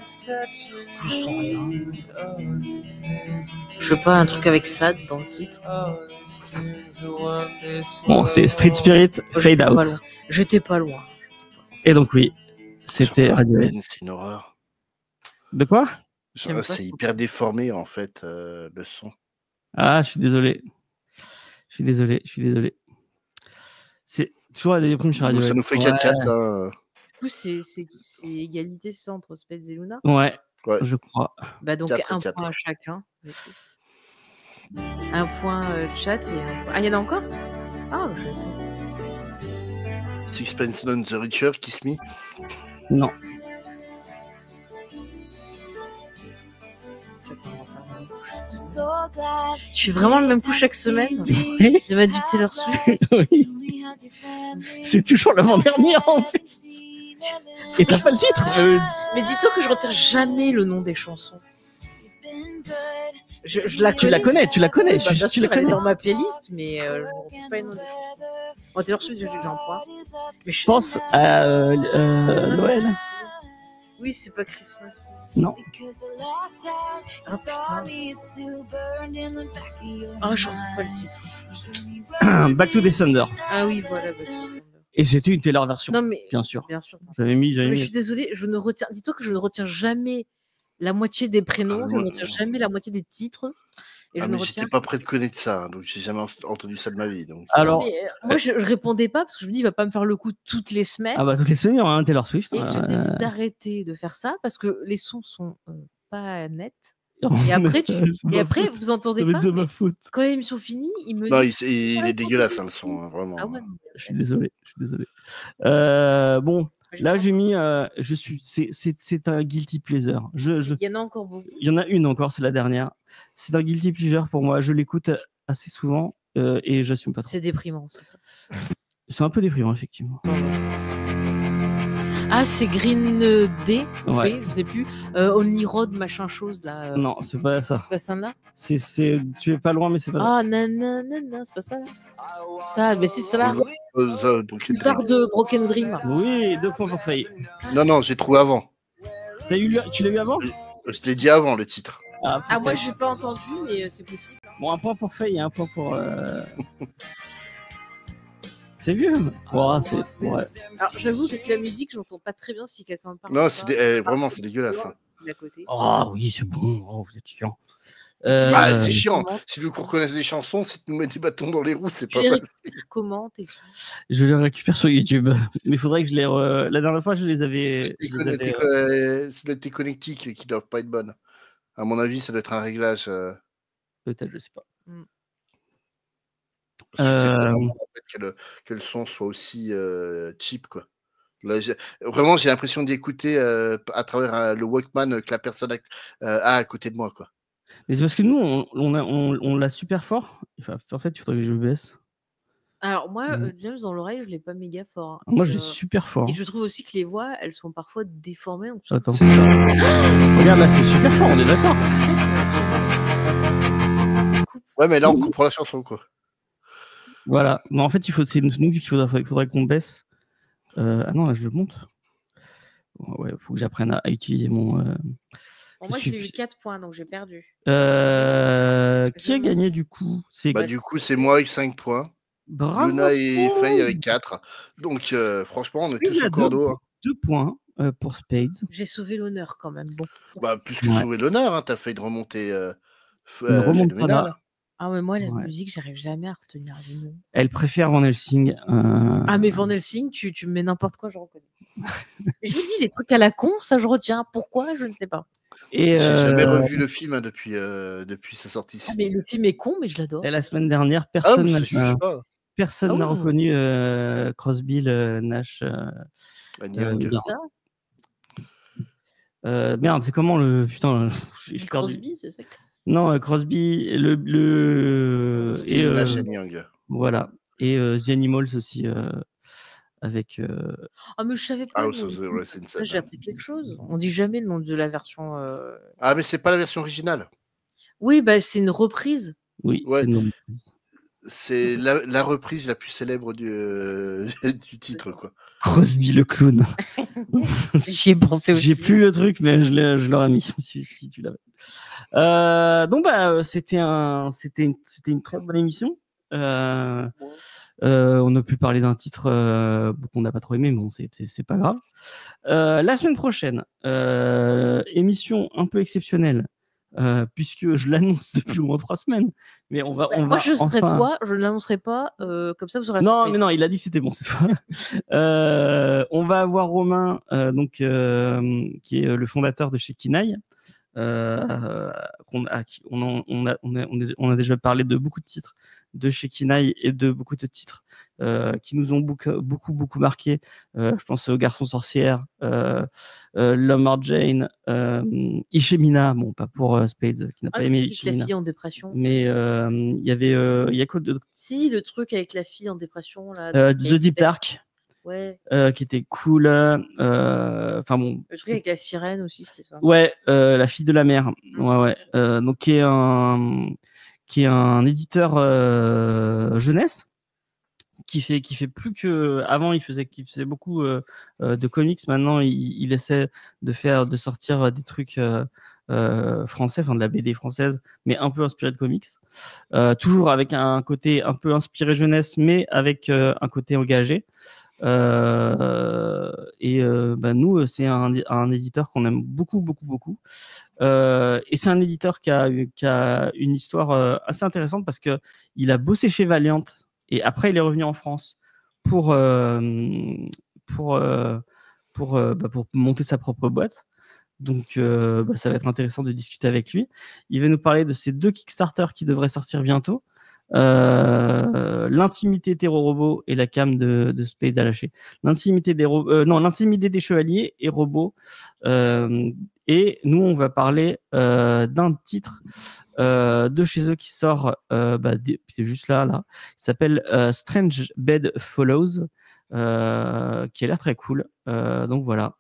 Speaker 3: Je sens rien. Je sais pas, un truc avec Sad dans le titre.
Speaker 1: Bon, c'est Street Spirit, Fade Out.
Speaker 3: J'étais pas loin.
Speaker 1: Et donc oui, c'était Radiohead.
Speaker 2: C'est une horreur.
Speaker 1: De quoi?
Speaker 2: C'est hyper déformé en fait, le son.
Speaker 1: Ah, je suis désolé. C'est toujours la deuxième première chez Radiohead.
Speaker 2: Ça nous fait 4-4.
Speaker 3: Du coup, c'est égalité, c'est ça, entre Spades et Luna?
Speaker 1: Ouais, je crois.
Speaker 3: Bah donc 1 point à chacun. 1 point chat et 1 point... Ah, il y en a encore? Ah, je sais pas.
Speaker 2: Sixpence None the Richer, Kiss Me?
Speaker 1: Non.
Speaker 3: Je suis vraiment le même coup chaque semaine.
Speaker 1: Oui.
Speaker 3: De mettre du Taylor Swift.
Speaker 1: Oui. C'est toujours l'avant-dernière en plus. Et t'as pas le titre
Speaker 3: Mais dis-toi que je retire jamais le nom des chansons. Je la connais.
Speaker 1: Tu la connais.
Speaker 3: Bah, bien
Speaker 1: tu
Speaker 3: sûr,
Speaker 1: la
Speaker 3: elle est
Speaker 1: connais.
Speaker 3: dans ma playlist, mais je ne retrouve pas les noms des chansons. Bon, Taylor Swift, j'ai un point. Mais
Speaker 1: Je pense à Noël.
Speaker 3: Oui, c'est pas Christmas.
Speaker 1: Non.
Speaker 3: Ah putain. Ah, je retrouve pas le titre.
Speaker 1: Back to December.
Speaker 3: Ah oui, voilà. Back to December.
Speaker 1: Et c'était une Taylor version.
Speaker 3: Non, mais
Speaker 1: bien sûr.
Speaker 3: J'avais
Speaker 1: mis.
Speaker 3: Mais je suis désolée, je ne retiens. Dis-toi que je ne retiens jamais la moitié des prénoms, je ne retiens jamais la moitié des titres. Et je ne retiens.
Speaker 2: J'étais pas prêt de connaître ça, donc j'ai jamais entendu ça de ma vie. Donc.
Speaker 1: Alors,
Speaker 3: moi, je répondais pas parce que je me dis, il va pas me faire le coup toutes les semaines.
Speaker 1: Ah bah toutes les semaines, il y aura un Taylor Swift.
Speaker 3: Et je t'ai dit d'arrêter de faire ça parce que les sons sont pas nets. Et après, vous entendez pas.
Speaker 1: De ma faute.
Speaker 3: Quand l'émission finit, il me.
Speaker 2: Non, il est dégueulasse le son, vraiment.
Speaker 3: Ah ouais.
Speaker 1: Je suis désolé. Bon, là j'ai mis. C'est un guilty pleasure. Il
Speaker 3: y en a encore beaucoup.
Speaker 1: Il y en a une encore, c'est la dernière. C'est un guilty pleasure pour moi. Je l'écoute assez souvent et j'assume pas trop.
Speaker 3: C'est déprimant.
Speaker 1: C'est un peu déprimant effectivement.
Speaker 3: Ah, c'est Green Day,
Speaker 1: ouais.
Speaker 3: Oui, je sais plus. Only Road, machin chose là.
Speaker 1: Non, c'est pas ça.
Speaker 3: C'est pas ça là.
Speaker 1: Tu es pas loin, mais c'est pas ça.
Speaker 3: Ah, non, c'est pas ça. Ça, mais c'est ça là. Tard de Broken Dream.
Speaker 1: Oui, 2 points pour Faye.
Speaker 2: Non, j'ai trouvé avant.
Speaker 1: Tu l'as eu avant?
Speaker 2: Je t'ai dit avant le titre.
Speaker 3: Ah moi j'ai pas entendu, mais c'est possible.
Speaker 1: Bon, un point pour Faye et un point pour. C'est vieux. Ouais.
Speaker 3: Alors j'avoue que la musique, j'entends pas très bien si quelqu'un parle.
Speaker 2: Non, vraiment c'est dégueulasse.
Speaker 1: Ah oui, c'est bon. Oh, vous êtes chiant.
Speaker 2: C'est chiant. Si tu veux qu'on reconnaisse des chansons, si tu nous mets des bâtons dans les roues, c'est pas facile.
Speaker 3: Comment
Speaker 1: Je les récupère sur YouTube. Mais il faudrait que je les. La dernière fois, je les avais.
Speaker 2: C'est tes connectiques qui doivent pas être bonnes. À mon avis, ça doit être un réglage.
Speaker 1: Peut-être, je sais pas.
Speaker 2: Parce que c'est pas normal en fait, que le son soit aussi cheap, quoi. Là, vraiment, j'ai l'impression d'y écouter à travers le Walkman que la personne a à côté de moi, quoi.
Speaker 1: Mais c'est parce que nous, on l'a super fort. Enfin, en fait, il faudrait que je baisse.
Speaker 3: Alors moi, James dans l'oreille, je l'ai pas méga fort.
Speaker 1: Moi, je l'ai super fort.
Speaker 3: Et je trouve aussi que les voix, elles sont parfois déformées.
Speaker 1: Attends. C'est ça. Regarde, là, c'est super fort, on est d'accord.
Speaker 2: Ouais, mais là, on comprend la chanson, quoi.
Speaker 1: Voilà. Mais en fait, c'est nous qu'il faudrait qu'on baisse. Ah non, là, je le monte. Ouais, faut que j'apprenne à utiliser mon.
Speaker 3: Moi, j'ai eu 4 points, donc j'ai perdu.
Speaker 1: Qui a gagné du coup?
Speaker 2: Du coup, c'est moi avec 5 points.
Speaker 1: Bravo.
Speaker 2: Luna et Faye avec 4. Donc, franchement, on est tous au cordeau.
Speaker 1: 2 points pour Spades.
Speaker 3: J'ai sauvé l'honneur quand même. Bon.
Speaker 2: Plus que sauver l'honneur, hein, t'as fait de remonter
Speaker 1: phénoménal.
Speaker 3: Ah mais moi, la musique, j'arrive jamais à retenir les noms.
Speaker 1: Elle préfère Van Helsing.
Speaker 3: Ah mais Van Helsing, tu me mets n'importe quoi, je reconnais. Mais je vous dis, les trucs à la con, ça je retiens. Pourquoi? Je ne sais pas.
Speaker 2: J'ai jamais revu le film depuis sa sortie.
Speaker 3: Ah mais le film est con, mais je l'adore.
Speaker 1: Et la semaine dernière, personne n'a reconnu Crosby, Nash. Merde, c'est comment le putain
Speaker 3: Crosby, c'est ça.
Speaker 1: Non, Crosby et
Speaker 2: Nash and Young.
Speaker 1: Voilà. Et The Animals aussi avec.
Speaker 3: Ah mais je savais pas. J'ai appris quelque chose. On dit jamais le nom de la version.
Speaker 2: Ah mais c'est pas la version originale.
Speaker 3: Oui, c'est une reprise.
Speaker 1: Oui.
Speaker 2: Ouais. C'est la reprise la plus célèbre du titre, quoi.
Speaker 1: Crosby le clown.
Speaker 3: J'y ai pensé aussi.
Speaker 1: J'ai plus le truc, mais je l'aurais mis si tu l'avais. Donc c'était une très bonne émission. On a pu parler d'un titre qu'on n'a pas trop aimé, mais bon, c'est pas grave. La semaine prochaine, émission un peu exceptionnelle. Puisque je l'annonce depuis au moins 3 semaines, mais on va.
Speaker 3: Moi, je serai toi, je ne l'annoncerai pas. Comme ça, vous aurez.
Speaker 1: Non, mais non, il a dit que c'était bon cette fois. On va avoir Romain, qui est le fondateur de chez Kinaï. On a déjà parlé de beaucoup de titres de chez Kinaï et de beaucoup de titres qui nous ont beaucoup marqué. Je pense aux Garçons sorcières, L'Homme Jane, Ishimina, bon pas pour Spades qui n'a pas aimé Ishimina.
Speaker 3: La fille en dépression.
Speaker 1: Mais il y avait, il y a quoi de...
Speaker 3: Si, le truc avec la fille en dépression là.
Speaker 1: The Deep Dark.
Speaker 3: Ouais.
Speaker 1: Qui était cool. Enfin bon.
Speaker 3: Le truc avec la sirène aussi, c'était ça.
Speaker 1: Ouais, la fille de la mer. Ouais. Donc qui est un éditeur jeunesse qui fait plus que avant il faisait beaucoup de comics. Maintenant il essaie de sortir des trucs français, enfin de la BD française, mais un peu inspiré de comics. Toujours avec un côté un peu inspiré jeunesse, mais avec un côté engagé. Nous, c'est un éditeur qu'on aime beaucoup. Et c'est un éditeur qui a une histoire assez intéressante parce que il a bossé chez Valiant et après il est revenu en France pour monter sa propre boîte. Donc ça va être intéressant de discuter avec lui. Il va nous parler de ces 2 Kickstarter qui devraient sortir bientôt. L'intimité hétéro-robot et la cam de Space à lâcher. L'intimité des chevaliers et robots. Et nous, on va parler d'un titre de chez eux qui sort, c'est juste là. Il s'appelle Strange Bed Follows, qui a l'air très cool. Donc voilà.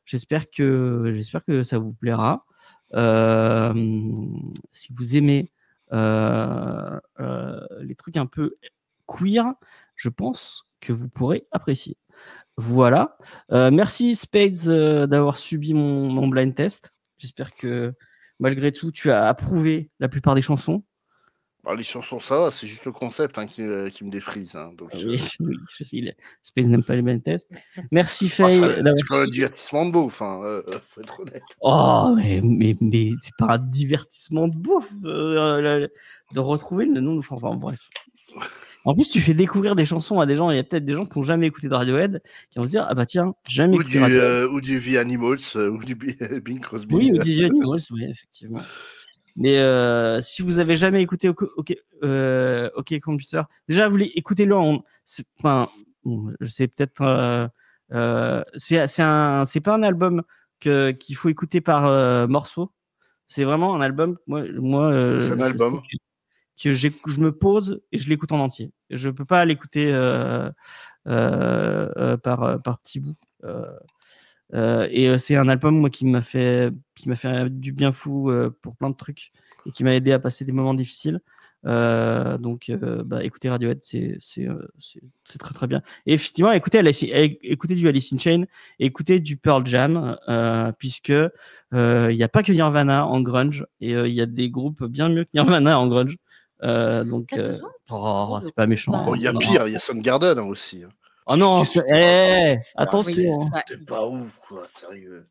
Speaker 1: J'espère que ça vous plaira. Si vous aimez les trucs un peu queer, je pense que vous pourrez apprécier. Voilà. Merci Spades d'avoir subi mon blind test. J'espère que malgré tout, tu as approuvé la plupart des chansons.
Speaker 2: Alors, les chansons, ça va, c'est juste le concept qui me défrise. Hein, donc,
Speaker 1: oui, je sais, Space n'aime pas les blind tests. Merci Faye.
Speaker 2: C'est quand même un divertissement de beauf, faut être honnête.
Speaker 1: Oh, mais c'est pas un divertissement de beauf de retrouver le nom de enfin, bref. En plus, tu fais découvrir des chansons à des gens, il y a peut-être des gens qui n'ont jamais écouté de Radiohead, qui vont se dire, ah bah tiens, jamais écouté Radiohead.
Speaker 2: Ou du The Animals, ou du Bing Crosby.
Speaker 1: Oui, ou du The Animals, oui, effectivement. Mais si vous avez jamais écouté OK Computer, déjà, vous écoutez-le. Je sais peut-être. C'est pas un album qu'il faut écouter par morceaux. C'est vraiment un album. Moi
Speaker 2: c'est un album.
Speaker 1: Que je me pose et je l'écoute en entier. Je peux pas l'écouter par petits bouts. Et c'est un album moi qui m'a fait du bien fou pour plein de trucs et qui m'a aidé à passer des moments difficiles. Donc écoutez Radiohead, c'est très très bien. Et effectivement, écoutez du Alice in Chains, écoutez du Pearl Jam, puisque il n'y a pas que Nirvana en grunge et il y a des groupes bien mieux que Nirvana en grunge. C'est pas méchant.
Speaker 2: Il y a pire, il y a Soundgarden aussi.
Speaker 1: Oh non, attention.
Speaker 2: T'es pas ouf, quoi, sérieux.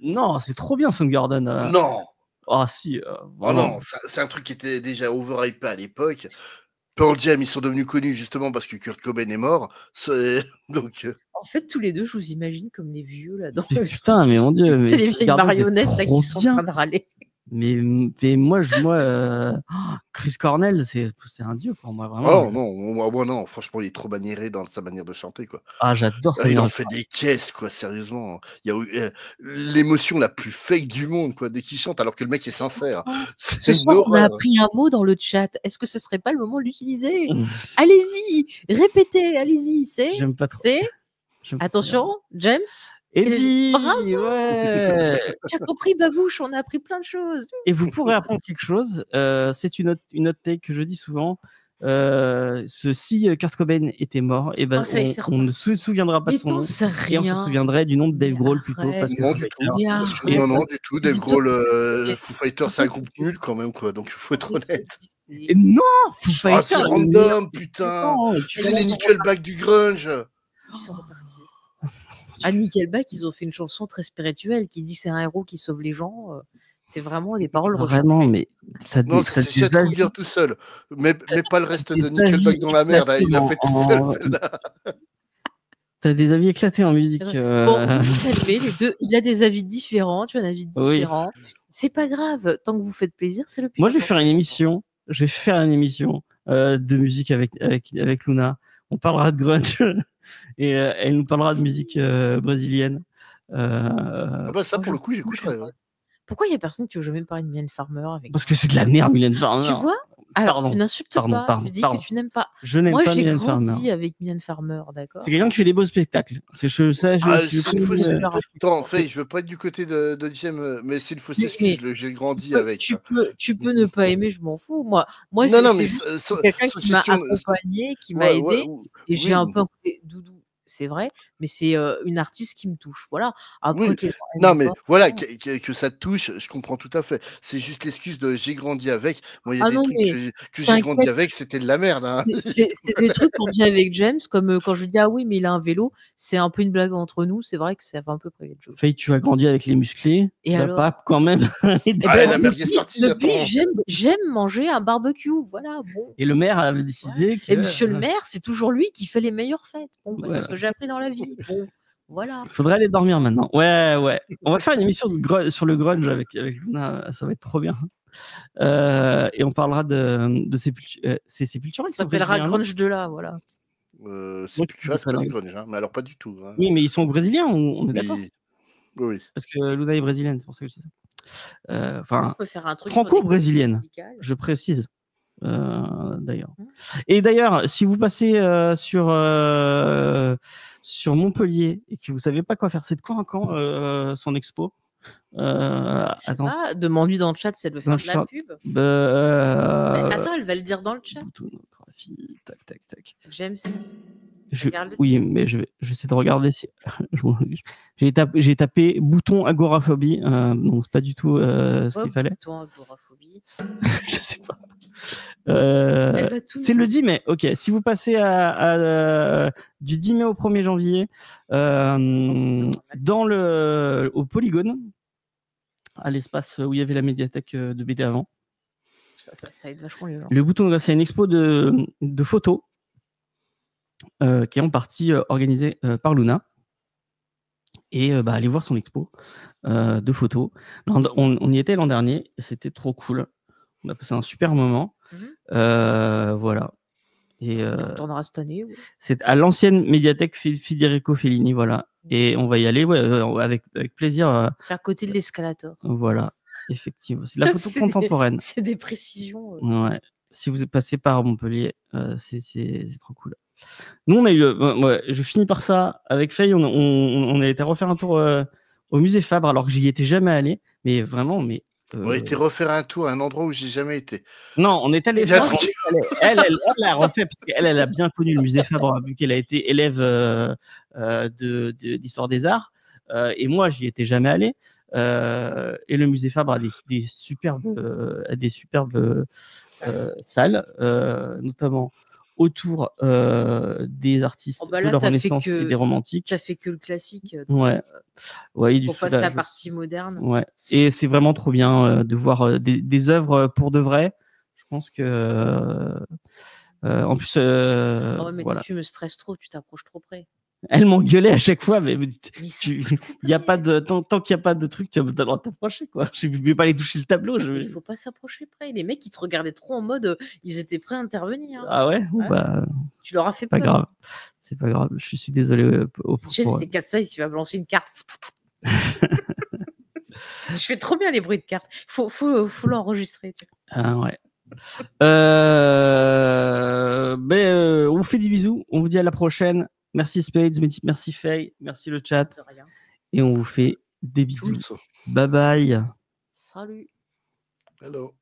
Speaker 1: Non, c'est trop bien Soundgarden.
Speaker 2: Non.
Speaker 1: Ah si.
Speaker 2: Non, c'est un truc qui était déjà overhypé à l'époque. Pearl Jam, ils sont devenus connus justement parce que Kurt Cobain est mort. Donc.
Speaker 3: En fait, tous les deux, je vous imagine comme les vieux là.
Speaker 1: Putain, mais mon Dieu.
Speaker 3: C'est les vieilles marionnettes là qui sont en train de râler.
Speaker 1: Mais moi, Chris Cornell, c'est un dieu pour moi, vraiment.
Speaker 2: Oh non, franchement, il est trop maniéré dans sa manière de chanter, quoi.
Speaker 1: Ah, j'adore ça.
Speaker 2: Il en fait des caisses, quoi, sérieusement. Il y a l'émotion la plus fake du monde, quoi, dès qu'il chante, alors que le mec est sincère.
Speaker 3: Ce soir, on a appris un mot dans le chat. Est-ce que ce serait pas le moment de l'utiliser? Allez-y, répétez, allez-y.
Speaker 1: J'aime pas trop.
Speaker 3: Attention, James.
Speaker 1: Eddie, ouais.
Speaker 3: Tu as compris, Babouche, on a appris plein de choses.
Speaker 1: Et vous pourrez apprendre quelque chose. C'est une autre take que je dis souvent. Si Kurt Cobain était mort, et on ne se souviendra pas de son nom. Et on se souviendrait du nom de Dave Grohl plutôt. Parce que
Speaker 2: non, du tout. Dave Grohl, Foo Fighters, c'est un groupe nul quand même, quoi. Donc il faut être honnête.
Speaker 1: Et non, Foo Fighters.
Speaker 2: C'est random, putain. C'est les Nickelback du grunge.
Speaker 3: Ils sont repartis. À Nickelback, ils ont fait une chanson très spirituelle qui dit que c'est un héros qui sauve les gens. C'est vraiment des paroles
Speaker 1: vraiment, mais
Speaker 2: non, c'est Chet Kruger tout seul. Mais pas le reste de Nickelback dans la merde. Il a fait tout seul celle-là.
Speaker 1: T'as des avis éclatés en musique.
Speaker 3: Bon, vous calmez, les deux. Il a des avis différents. Tu as un avis différent. Oui. C'est pas grave. Tant que vous faites plaisir, c'est le plus.
Speaker 1: Moi, je vais faire une émission. de musique avec Luna. On parlera de grunge et elle nous parlera de musique brésilienne.
Speaker 2: Ça, pour le coup, j'écouterais. Ouais.
Speaker 3: Pourquoi il n'y a personne qui veut jamais parler de Mylène Farmer avec...
Speaker 1: Parce que c'est de la merde, Mylène Farmer.
Speaker 3: Tu vois? Alors, tu n'insultes pas, tu dis que tu n'aimes pas.
Speaker 1: Je n'aime pas Mylène Farmer.
Speaker 3: Moi, j'ai grandi avec Mylène Farmer, d'accord?
Speaker 1: C'est quelqu'un qui fait des beaux spectacles. C'est une
Speaker 2: Attends, je veux pas être du côté de Jem, mais c'est une fausse excuse. J'ai grandi avec.
Speaker 3: Tu peux ne pas aimer, je m'en fous. Moi c'est quelqu'un qui m'a accompagné, qui m'a aidé, et j'ai un peu un côté doudou. C'est vrai, mais c'est une artiste qui me touche. Voilà. Après,
Speaker 2: non, mais voilà, que ça te touche, je comprends tout à fait. C'est juste l'excuse de j'ai grandi avec. Moi, il y a des trucs que j'ai grandi avec, c'était de la merde. Hein.
Speaker 3: C'est des trucs qu'on dit avec James, comme quand je dis ah oui, mais il a un vélo, c'est un peu une blague entre nous. C'est vrai que ça fait un peu privé de jeu.
Speaker 1: Faye, tu as grandi avec les musclés.
Speaker 3: Et alors
Speaker 1: pas quand même.
Speaker 2: La merguez partie.
Speaker 3: J'aime manger un barbecue. Voilà. Bon.
Speaker 1: Et le maire avait décidé.
Speaker 3: Et monsieur le maire, c'est toujours lui qui fait les meilleures fêtes. Bon, c'est ce que j'ai appris dans la vie. Bon, voilà.
Speaker 1: Faudrait aller dormir maintenant. Ouais. On va faire une émission sur le grunge avec Luna. Ça va être trop bien. Et on parlera de Sepultura. C'est Sepultura.
Speaker 3: Ça s'appellera Grunge de là, voilà.
Speaker 2: Sepultura, c'est pas du grunge, hein, mais alors pas du tout. Hein.
Speaker 1: Oui, mais ils sont brésiliens, on est d'accord.
Speaker 2: Oui.
Speaker 1: Parce que Luna est brésilienne, c'est pour ça que je dis ça.
Speaker 3: On peut faire un truc
Speaker 1: franco-brésilienne, je précise. D'ailleurs. Et d'ailleurs, si vous passez sur Montpellier et que vous savez pas quoi faire, c'est de quand à quand son expo? Attends.
Speaker 3: Demande-lui dans le chat si elle veut faire de la pub. Attends, elle va le dire dans le chat.
Speaker 1: Boutonographie, tac.
Speaker 3: James.
Speaker 1: Oui, mais j'essaie de regarder si j'ai tapé bouton agoraphobie, donc c'est pas du tout ce qu'il fallait.
Speaker 3: Bouton agoraphobie.
Speaker 1: Je sais pas. C'est le 10 mai. Ok, si vous passez du 10 mai au 1er janvier au Polygone, à l'espace où il y avait la médiathèque de BD avant.
Speaker 3: Ça aide vachement les gens.
Speaker 1: Le bouton, c'est une expo de photos qui est en partie organisée par Luna. Et allez voir son expo de photos. On y était l'an dernier, et c'était trop cool. On a passé un super moment. Voilà. Et
Speaker 3: on retournera cette année. Oui.
Speaker 1: C'est à l'ancienne médiathèque Federico Fellini, voilà. Et on va y aller avec plaisir.
Speaker 3: C'est à côté de l'escalator.
Speaker 1: Voilà, effectivement. C'est de la photo contemporaine.
Speaker 3: C'est des précisions.
Speaker 1: Ouais. Si vous êtes passé par Montpellier, c'est trop cool. Nous, on a eu. Je finis par ça. Avec Faye, on a été refaire un tour au musée Fabre, alors que j'y étais jamais allé. Mais vraiment,
Speaker 2: on a été refaire un tour à un endroit où j'ai jamais été.
Speaker 1: Non, on est allé. Elle a refait parce qu'elle a bien connu le musée Fabre vu qu'elle a été élève d'histoire des arts. Et moi, j'y étais jamais allé. Et le musée Fabre a des superbes salles, notamment autour des artistes de la Renaissance et des romantiques.
Speaker 3: Tu as fait que le classique.
Speaker 1: Ouais.
Speaker 3: Pour faire la partie moderne.
Speaker 1: Ouais. Et c'est vraiment trop bien de voir des œuvres pour de vrai. Je pense que en plus.
Speaker 3: Mais
Speaker 1: voilà.
Speaker 3: tu me stresses trop, tu t'approches trop près.
Speaker 1: Elle m'engueulait à chaque fois, mais y a pas de tant qu'il n'y a pas de truc, tu as le droit de t'approcher, quoi. Je ne vais pas aller toucher le tableau.
Speaker 3: Il faut pas s'approcher près. Les mecs, ils te regardaient trop en mode, ils étaient prêts à intervenir.
Speaker 1: Ah ouais,
Speaker 3: tu leur as fait
Speaker 1: pas
Speaker 3: peur.
Speaker 1: Grave. C'est pas grave. Je suis désolé.
Speaker 3: Chef, c'est 4 ça, il va me lancer une carte. Je fais trop bien les bruits de cartes. Faut l'enregistrer. Tu vois.
Speaker 1: Ah ouais. On vous fait des bisous. On vous dit à la prochaine. Merci Spades, merci Faye, merci le chat. Et on vous fait des bisous. Bye bye.
Speaker 3: Salut.
Speaker 2: Hello.